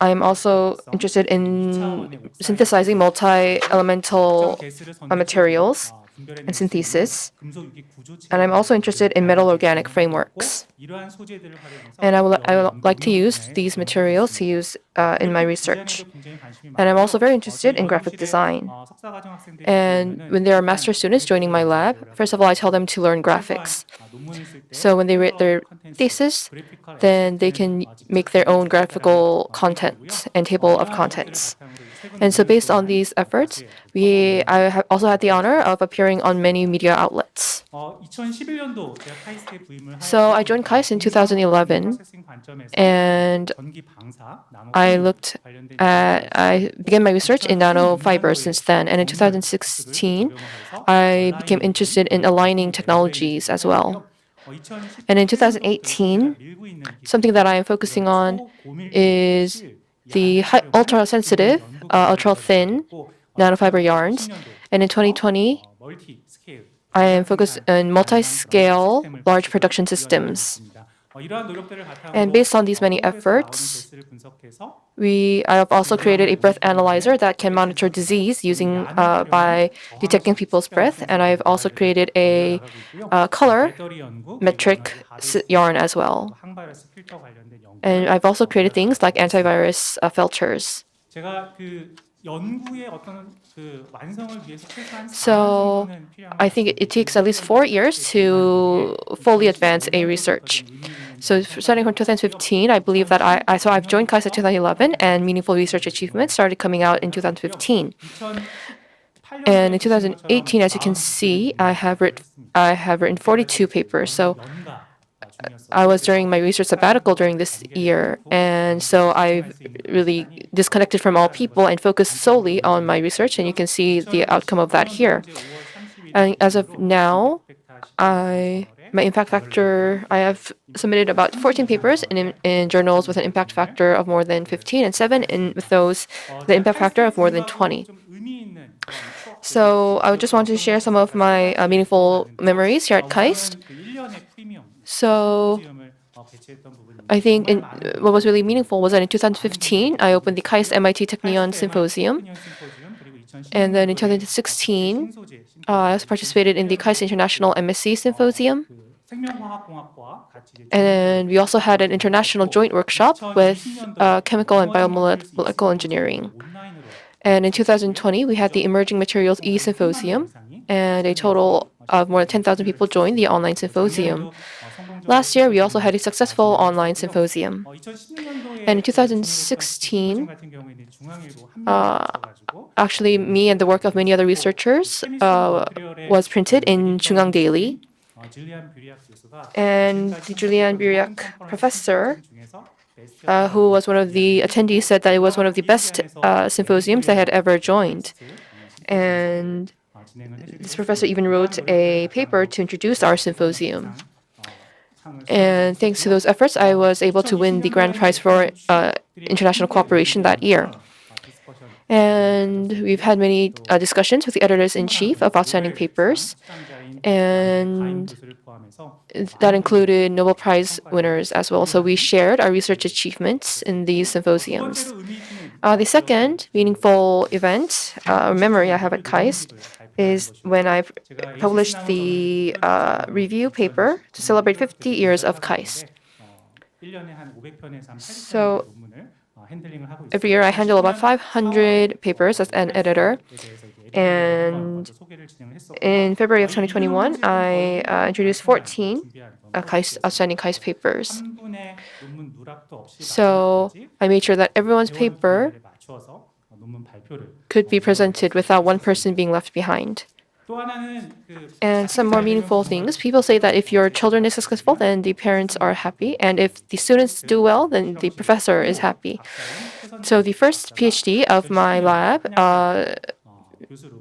I'm also interested in synthesizing multi-elemental materials and synthesis. And I'm also interested in metal organic frameworks. And I would like to use these materials to use in my research. And I'm also very interested in graphic design. And when there are master students joining my lab, first of all, I tell them to learn graphics. So when they write their thesis, then they can make their own graphical content and table of contents. And so based on these efforts, I have also had the honor of appearing on many media outlets. So I joined KAIST in 2011, and I began my research in nanofibers since then. And in 2016, I became interested in aligning technologies as well. And in 2018, something that I am focusing on is the ultra-sensitive, ultra-thin nanofiber yarns. And in 2020, I am focused on multi-scale large production systems. And based on these many efforts, I have also created a breath analyzer that can monitor disease by detecting people's breath. And I've also created a color metric yarn as well. And I've also created things like antivirus filters. So I think it takes at least 4 years to fully advance a research. So starting from 2015, I believe that I've joined KAIST in 2011, and meaningful research achievements started coming out in 2015. And in 2018, as you can see, I have written 42 papers. So I was during my research sabbatical during this year, and so I've really disconnected from all people and focused solely on my research, and you can see the outcome of that here. And as of now, my impact factor, I have submitted about 14 papers in journals with an impact factor of more than 15, and 7 with those the impact factor of more than 20. So I just wanted to share some of my meaningful memories here at KAIST. So I think what was really meaningful was that in 2015, I opened the KAIST MIT Technion Symposium. And then in 2016, I also participated in the KAIST International MSc Symposium. And we also had an international joint workshop with chemical and biomolecular engineering. And in 2020, we had the Emerging Materials E-Symposium, and a total of more than 10,000 people joined the online symposium. Last year, we also had a successful online symposium. And in 2016, actually, me and the work of many other researchers was printed in Chung Daily. And the Julian Buriak professor, who was one of the attendees, said that it was one of the best symposiums I had ever joined. And this professor even wrote a paper to introduce our symposium. And thanks to those efforts, I was able to win the grand prize for international cooperation that year. And we've had many discussions with the editors-in-chief of outstanding papers, and that included Nobel Prize winners as well. So we shared our research achievements in these symposiums. The second meaningful event, or memory I have at KAIST, is when I published the review paper to celebrate 50 years of KAIST. So Every year I handle about 500 papers as an editor. And in February of 2021, I introduced 14 outstanding KAIST papers. So I made sure that everyone's paper could be presented without one person being left behind. And some more meaningful things. People say that if your children is successful, then the parents are happy. And if the students do well, then the professor is happy. So the first PhD of my lab,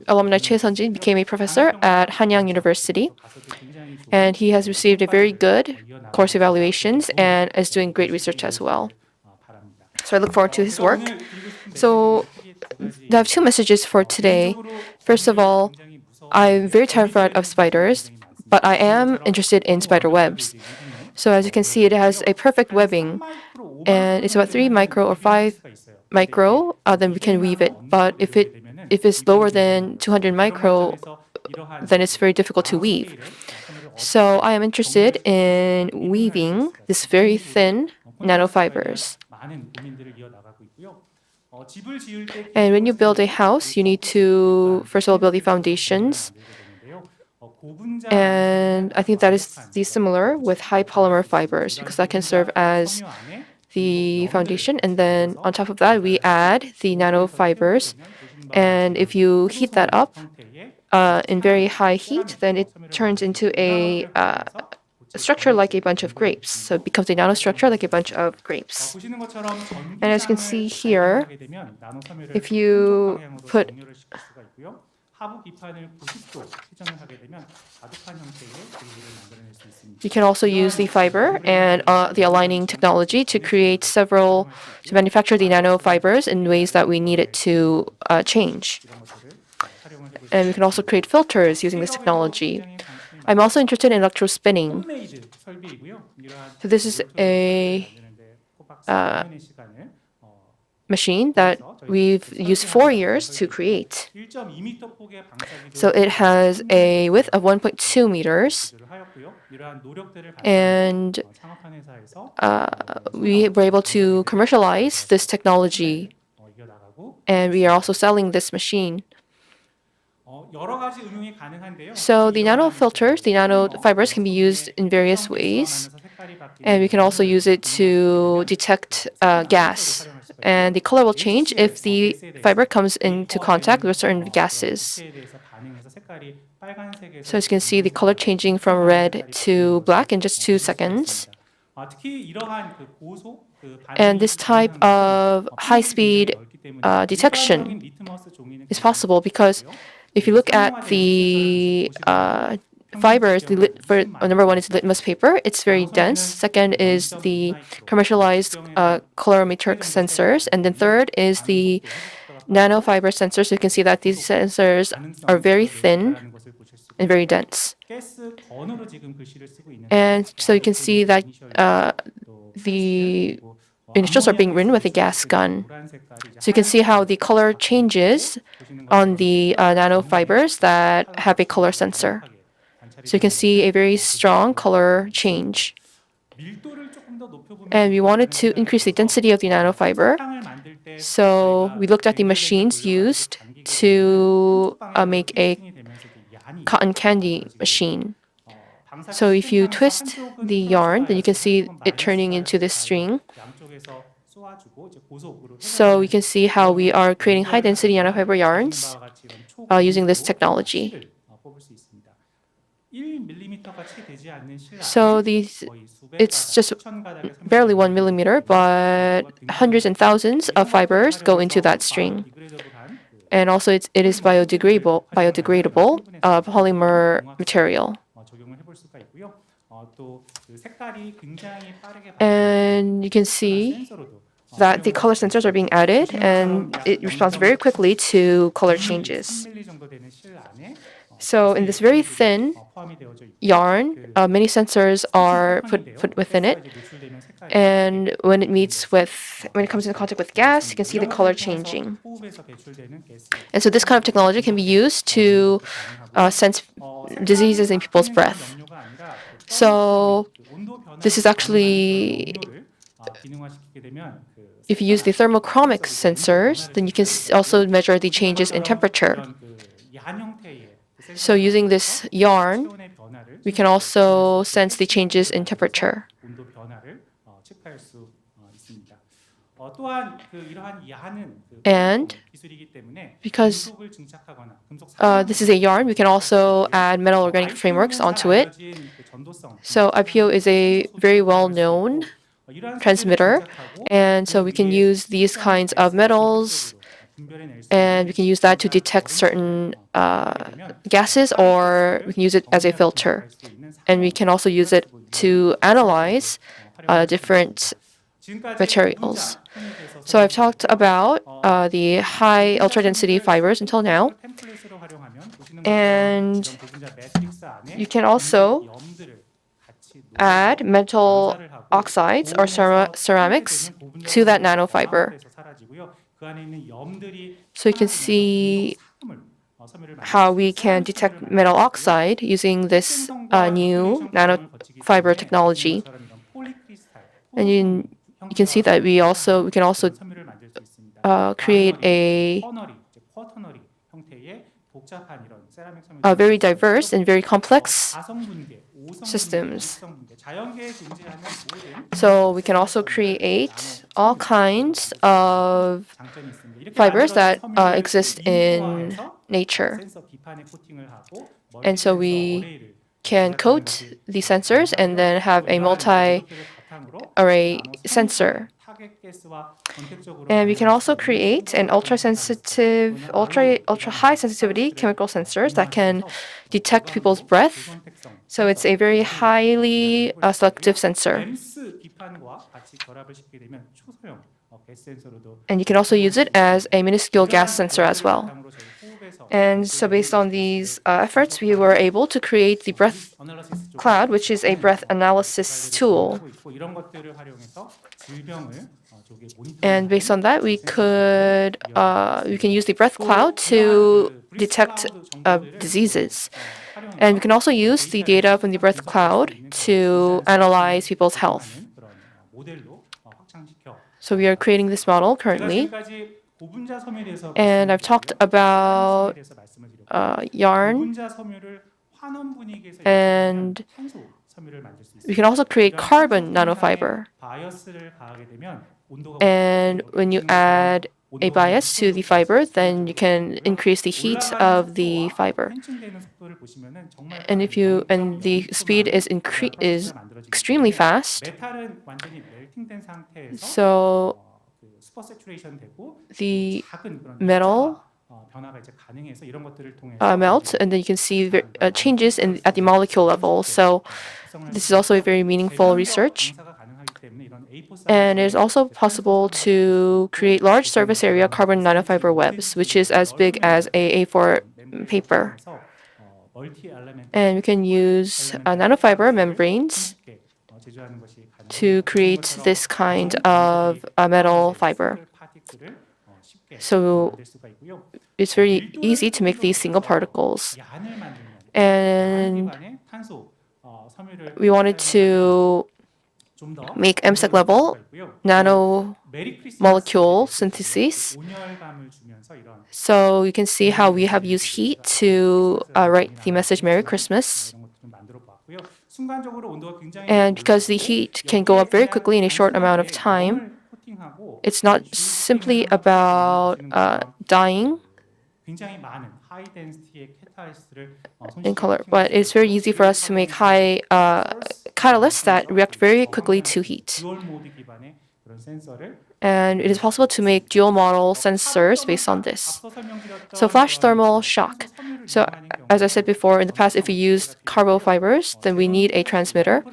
alumni Choi Sun-jin became a professor at Hanyang University. And he has received a very good course evaluations and is doing great research as well. So I look forward to his work. So I have two messages for today. First of all, I'm very terrified of spiders, but I am interested in spider webs. So as you can see, it has a perfect webbing, and it's about 3 micro or 5 micro, then we can weave it. But if it's lower than 200 micro, then it's very difficult to weave. So I am interested in weaving this very thin nanofibers. And when you build a house, you need to, first of all, build the foundations. And I think that is similar with high polymer fibers, because that can serve as the foundation. And then on top of that, we add the nanofibers. And if you heat that up in very high heat, then it turns into a structure like a bunch of grapes. So it becomes a nanostructure like a bunch of grapes. And as you can see here, if you put you can also use the fiber and the aligning technology to manufacture the nanofibers in ways that we need it to change. And we can also create filters using this technology. I'm also interested in electrospinning. So this is a machine that we've used 4 years to create. So it has a width of 1.2 meters. And we were able to commercialize this technology. And we are also selling this machine. So the nanofilters, the nanofibers can be used in various ways. And we can also use it to detect gas. And the color will change if the fiber comes into contact with certain gases. So as you can see, the color changing from red to black in just 2 seconds. And this type of high-speed detection is possible because if you look at the fibers, number one is litmus paper. It's very dense. Second is the commercialized colorimetric sensors. And then third is the nanofiber sensors. So you can see that these sensors are very thin and very dense. And so you can see that the initials are being written with a gas gun. So you can see how the color changes on the nanofibers that have a color sensor. So you can see a very strong color change. And we wanted to increase the density of the nanofiber. So we looked at the machines used to make a cotton candy machine. So if you twist the yarn, then you can see it turning into this string. So you can see how we are creating high-density nanofiber yarns using this technology. So it's just barely 1 millimeter, but hundreds and thousands of fibers go into that string. And also it is biodegradable polymer material. And you can see that the color sensors are being added, and it responds very quickly to color changes. So in this very thin yarn, many sensors are put within it. And when it comes into contact with gas, you can see the color changing. And so this kind of technology can be used to sense diseases in people's breath. So this is actually if you use the thermochromic sensors, then you can also measure the changes in temperature. So using this yarn, we can also sense the changes in temperature. And because this is a yarn, we can also add metal organic frameworks onto it. So IPO is a very well-known transmitter, and so we can use these kinds of metals, and we can use that to detect certain gases, or we can use it as a filter. And we can also use it to analyze different materials. So I've talked about the high ultra-density fibers until now. And you can also add metal oxides or ceramics to that nanofiber. So you can see how we can detect metal oxide using this new nanofiber technology. And you can see that we can also create a very diverse and very complex systems. So we can also create all kinds of fibers that exist in nature. And so we can coat the sensors and then have a multi-array sensor. And we can also create an ultra high sensitivity chemical sensors that can detect people's breath. So it's a very highly selective sensor. And you can also use it as a minuscule gas sensor as well. And so based on these efforts, we were able to create the breath cloud, which is a breath analysis tool. And based on that, we can use the breath cloud to detect diseases. And we can also use the data from the breath cloud to analyze people's health. So we are creating this model currently. And I've talked about yarn. And we can also create carbon nanofiber. And when you add a bias to the fiber, then you can increase the heat of the fiber. And the speed is extremely fast. So the metal melts, and then you can see changes at the molecule level. So this is also a very meaningful research. And it is also possible to create large surface area carbon nanofiber webs, which is as big as a A4 paper. And we can use nanofiber membranes to create this kind of metal fiber. So it's very easy to make these single particles. And we wanted to make MSEC level nanomolecule synthesis. So you can see how we have used heat to write the message Merry Christmas. And because the heat can go up very quickly in a short amount of time, it's not simply about dyeing in color, but it's very easy for us to make high catalysts that react very quickly to heat. And it is possible to make dual model sensors based on this. So flash thermal shock. So as I said before, in the past, if we used carbo fibers, then we need a transmitter.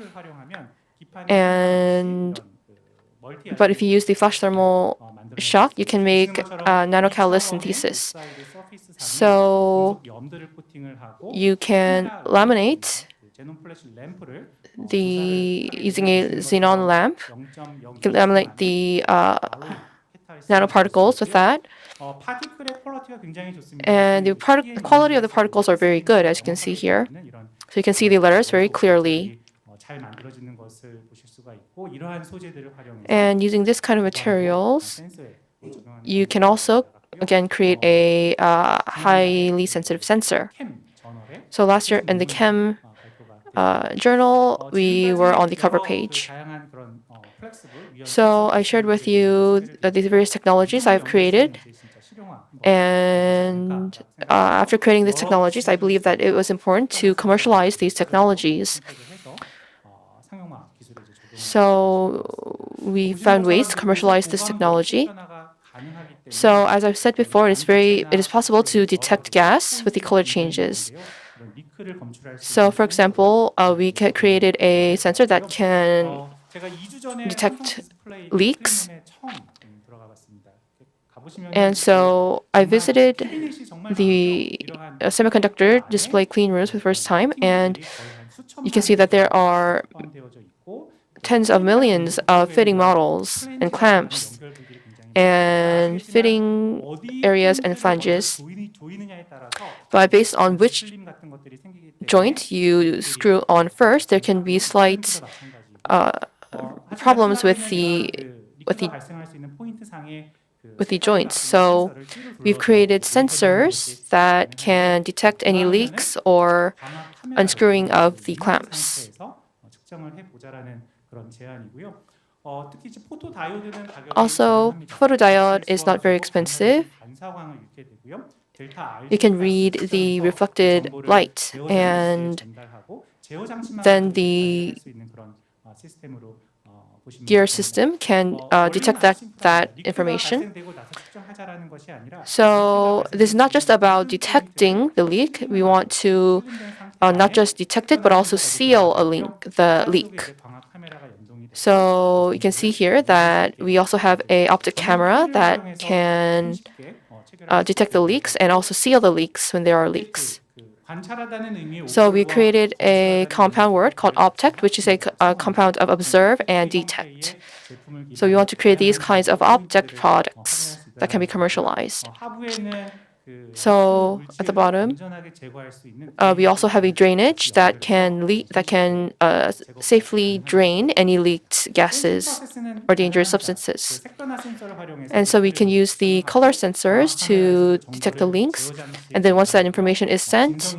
But if you use the flash thermal shock, you can make nanocatalyst synthesis. So you can laminate using a xenon lamp. You can laminate the nanoparticles with that. And the quality of the particles are very good, as you can see here. So you can see the letters very clearly. And using this kind of materials, you can also, again, create a highly sensitive sensor. So last year in the Chem journal, we were on the cover page. So I shared with you these various technologies I've created. And after creating these technologies, I believe that it was important to commercialize these technologies. So we found ways to commercialize this technology. So as I've said before, it is possible to detect gas with the color changes. So for example, we created a sensor that can detect leaks. And so I visited the semiconductor display clean rooms for the first time, and you can see that there are tens of millions of fitting models and clamps and fitting areas and flanges. But based on which joint you screw on first, there can be slight problems with the joints. So we've created sensors that can detect any leaks or unscrewing of the clamps. Also, photodiode is not very expensive. You can read the reflected light, and then the gear system can detect that information. So this is not just about detecting the leak. We want to not just detect it, but also seal the leak. So you can see here that we also have an optic camera that can detect the leaks and also seal the leaks when there are leaks. So we created a compound word called object, which is a compound of observe and detect. So we want to create these kinds of object products that can be commercialized. So at the bottom, we also have a drainage that can safely drain any leaked gases or dangerous substances. And so we can use the color sensors to detect the leaks. And then once that information is sent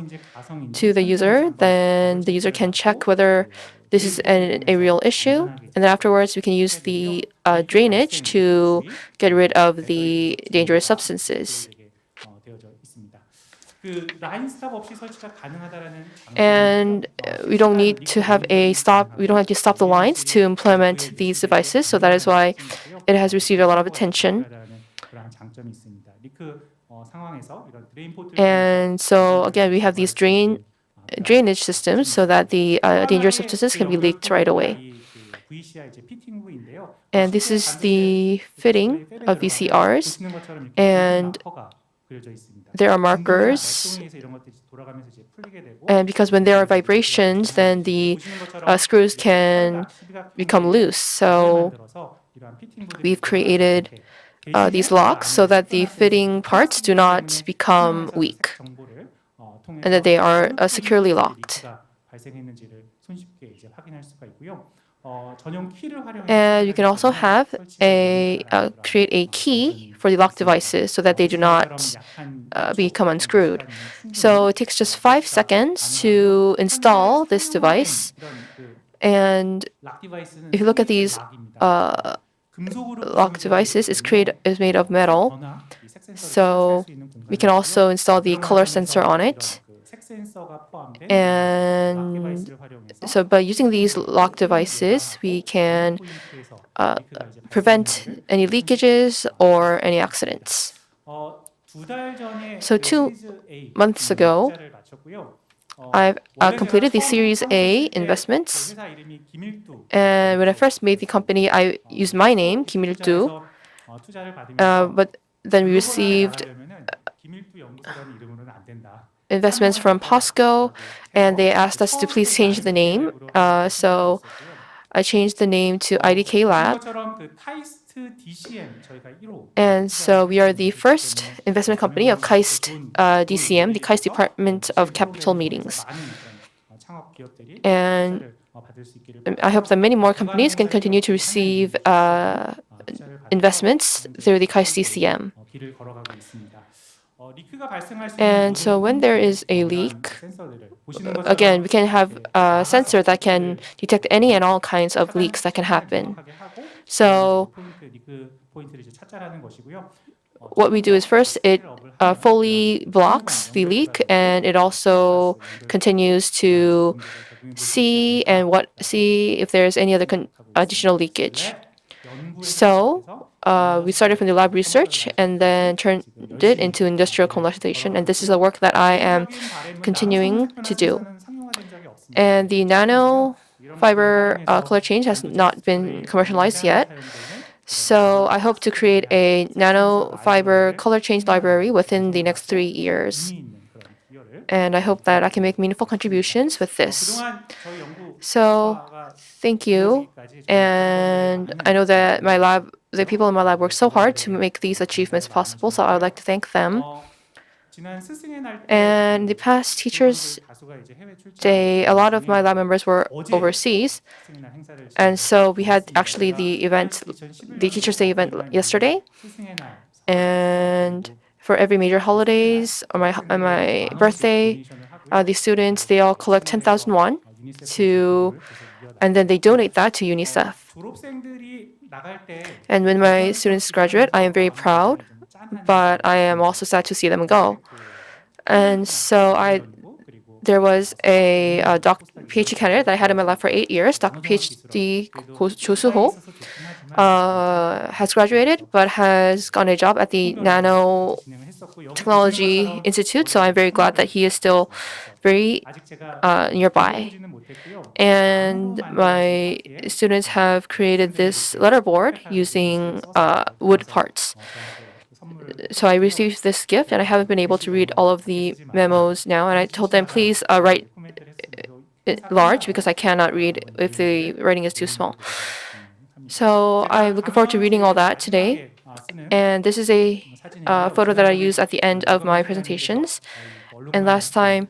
to the user, then the user can check whether this is a real issue. And then afterwards, we can use the drainage to get rid of the dangerous substances. And we don't need to have we don't have to stop the lines to implement these devices. So that is why it has received a lot of attention. And so again, we have these drainage systems so that the dangerous substances can be leaked right away. And this is the fitting of VCRs. And there are markers. And because when there are vibrations, then the screws can become loose. So we've created these locks so that the fitting parts do not become weak and that they are securely locked. And you can also create a key for the lock devices so that they do not become unscrewed. So it takes just 5 seconds to install this device. And if you look at these lock devices, is made of metal. So we can also install the color sensor on it. And so by using these lock devices, we can prevent any leakages or any accidents. So 2 months ago, I've completed the Series A investments. And when I first made the company, I used my name, Tues. But then we received investments from POSCO, and they asked us to please change the name. So I changed the name to IDK Lab. And so we are the first investment company of KAIST DCM, the KAIST Department of Capital Meetings. And I hope that many more companies can continue to receive investments through the KAIST DCM. And so when there is a leak, again, we can have a sensor that can detect any and all kinds of leaks that can happen. So what we do is first, it fully blocks the leak, and it also continues to see if there's any other additional leakage. So we started from the lab research and then turned it into industrial commercialization, and this is the work that I am continuing to do. And the nano fiber color change has not been commercialized yet. So I hope to create a nano fiber color change library within the next 3 years. And I hope that I can make meaningful contributions with this. So thank you. And I know that the people in my lab worked so hard to make these achievements possible, so I would like to thank them. And the past Teachers' Day, a lot of my lab members were overseas. And so we had actually the Teachers' Day event yesterday. And for every major holidays or my birthday, the students, they all collect 10,000 won and then they donate that to UNICEF. And when my students graduate, I am very proud, but I am also sad to see them go. And so there was a PhD candidate that I had in my lab for 8 years, Dr. PhD Jo Soo-ho, has graduated but has gotten a job at the Nanotechnology Institute, so I'm very glad that he is still very nearby. And my students have created this letterboard using wood parts. So I received this gift, and I haven't been able to read all of the memos now, and I told them, please write it large because I cannot read if the writing is too small. So I'm looking forward to reading all that today. And this is a photo that I use at the end of my presentations. And last time,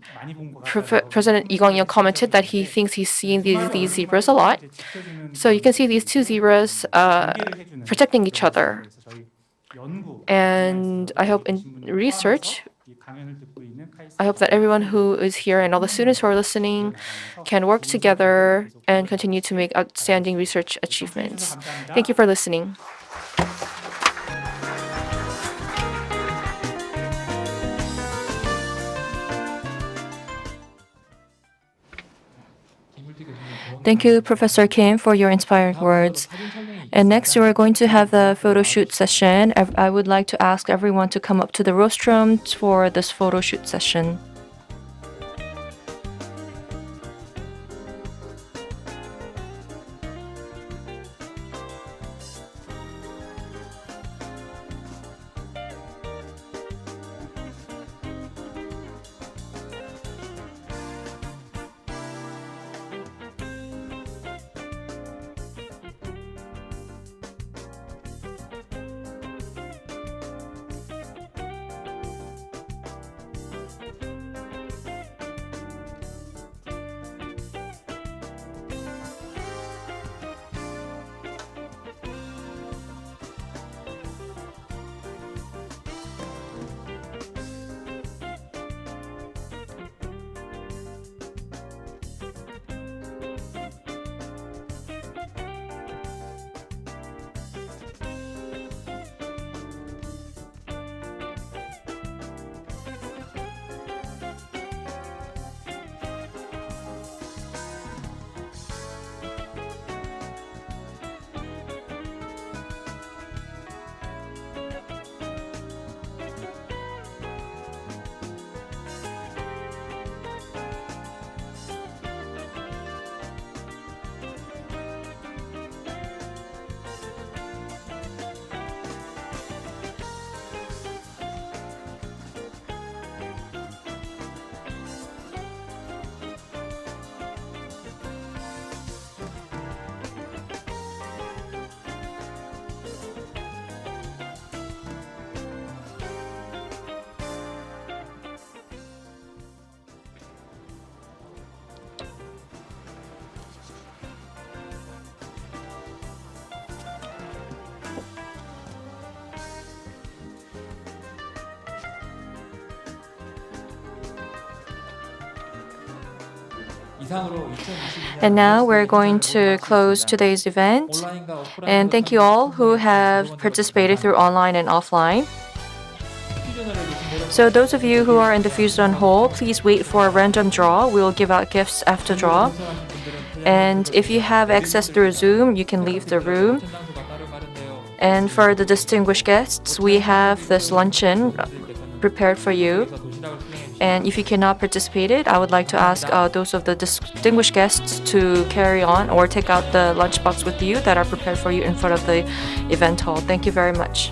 President Lee Kwang-yeol commented that he thinks he's seen these zebras a lot. So you can see these two zebras protecting each other. And I hope in research, I hope that everyone who is here and all the students who are listening can work together and continue to make outstanding research achievements. Thank you for listening. Thank you, Professor Kim, for your inspiring words. And next, we are going to have the photo shoot session. I would like to ask everyone to come up to the rostrum for this photo shoot session. And now we're going to close today's event. And thank you all who have participated through online and offline. So those of you who are in the Fusion Hall, please wait for a random draw. We'll give out gifts after draw. And if you have access through Zoom, you can leave the room. And for the distinguished guests, we have this luncheon prepared for you. And if you cannot participate, I would like to ask those of the distinguished guests to carry on or take out the lunchbox with you that are prepared for you in front of the event hall. Thank you very much.